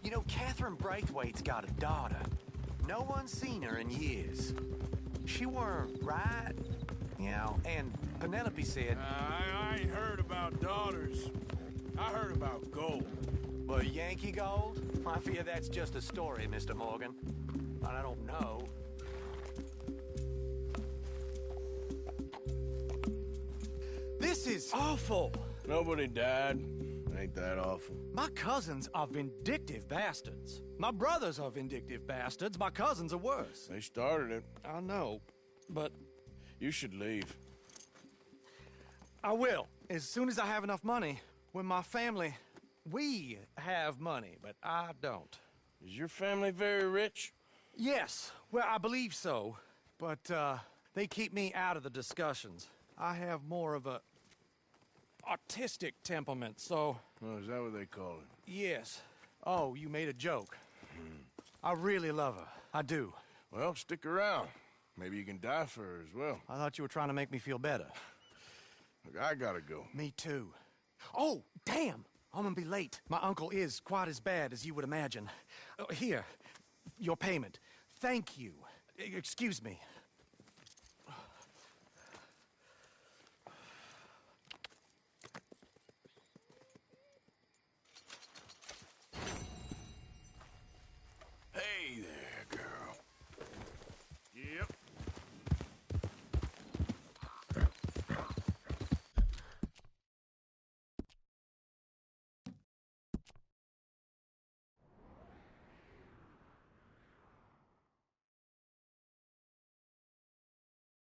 You know, Catherine Braithwaite's got a daughter. No one's seen her in years. She weren't right, you know, and Penelope said... I ain't heard about daughters. I heard about gold. Well, Yankee gold? I fear that's just a story, Mr. Morgan. But I don't know. This is awful. Nobody died. Ain't that awful? My cousins are vindictive bastards. My brothers are vindictive bastards. My cousins are worse. They started it. I know. But you should leave. I will. As soon as I have enough money. When my family... We have money, but I don't. Is your family very rich? Yes. Well, I believe so. But, they keep me out of the discussions. I have more of a... artistic temperament, so... Oh, is that what they call it? Yes. Oh, you made a joke. I really love her. I do. Well, stick around. Maybe you can die for her as well. I thought you were trying to make me feel better. Look, I gotta go. Me too. Oh, damn! I'm gonna be late. My uncle is quite as bad as you would imagine. Here, your payment. Thank you. Excuse me.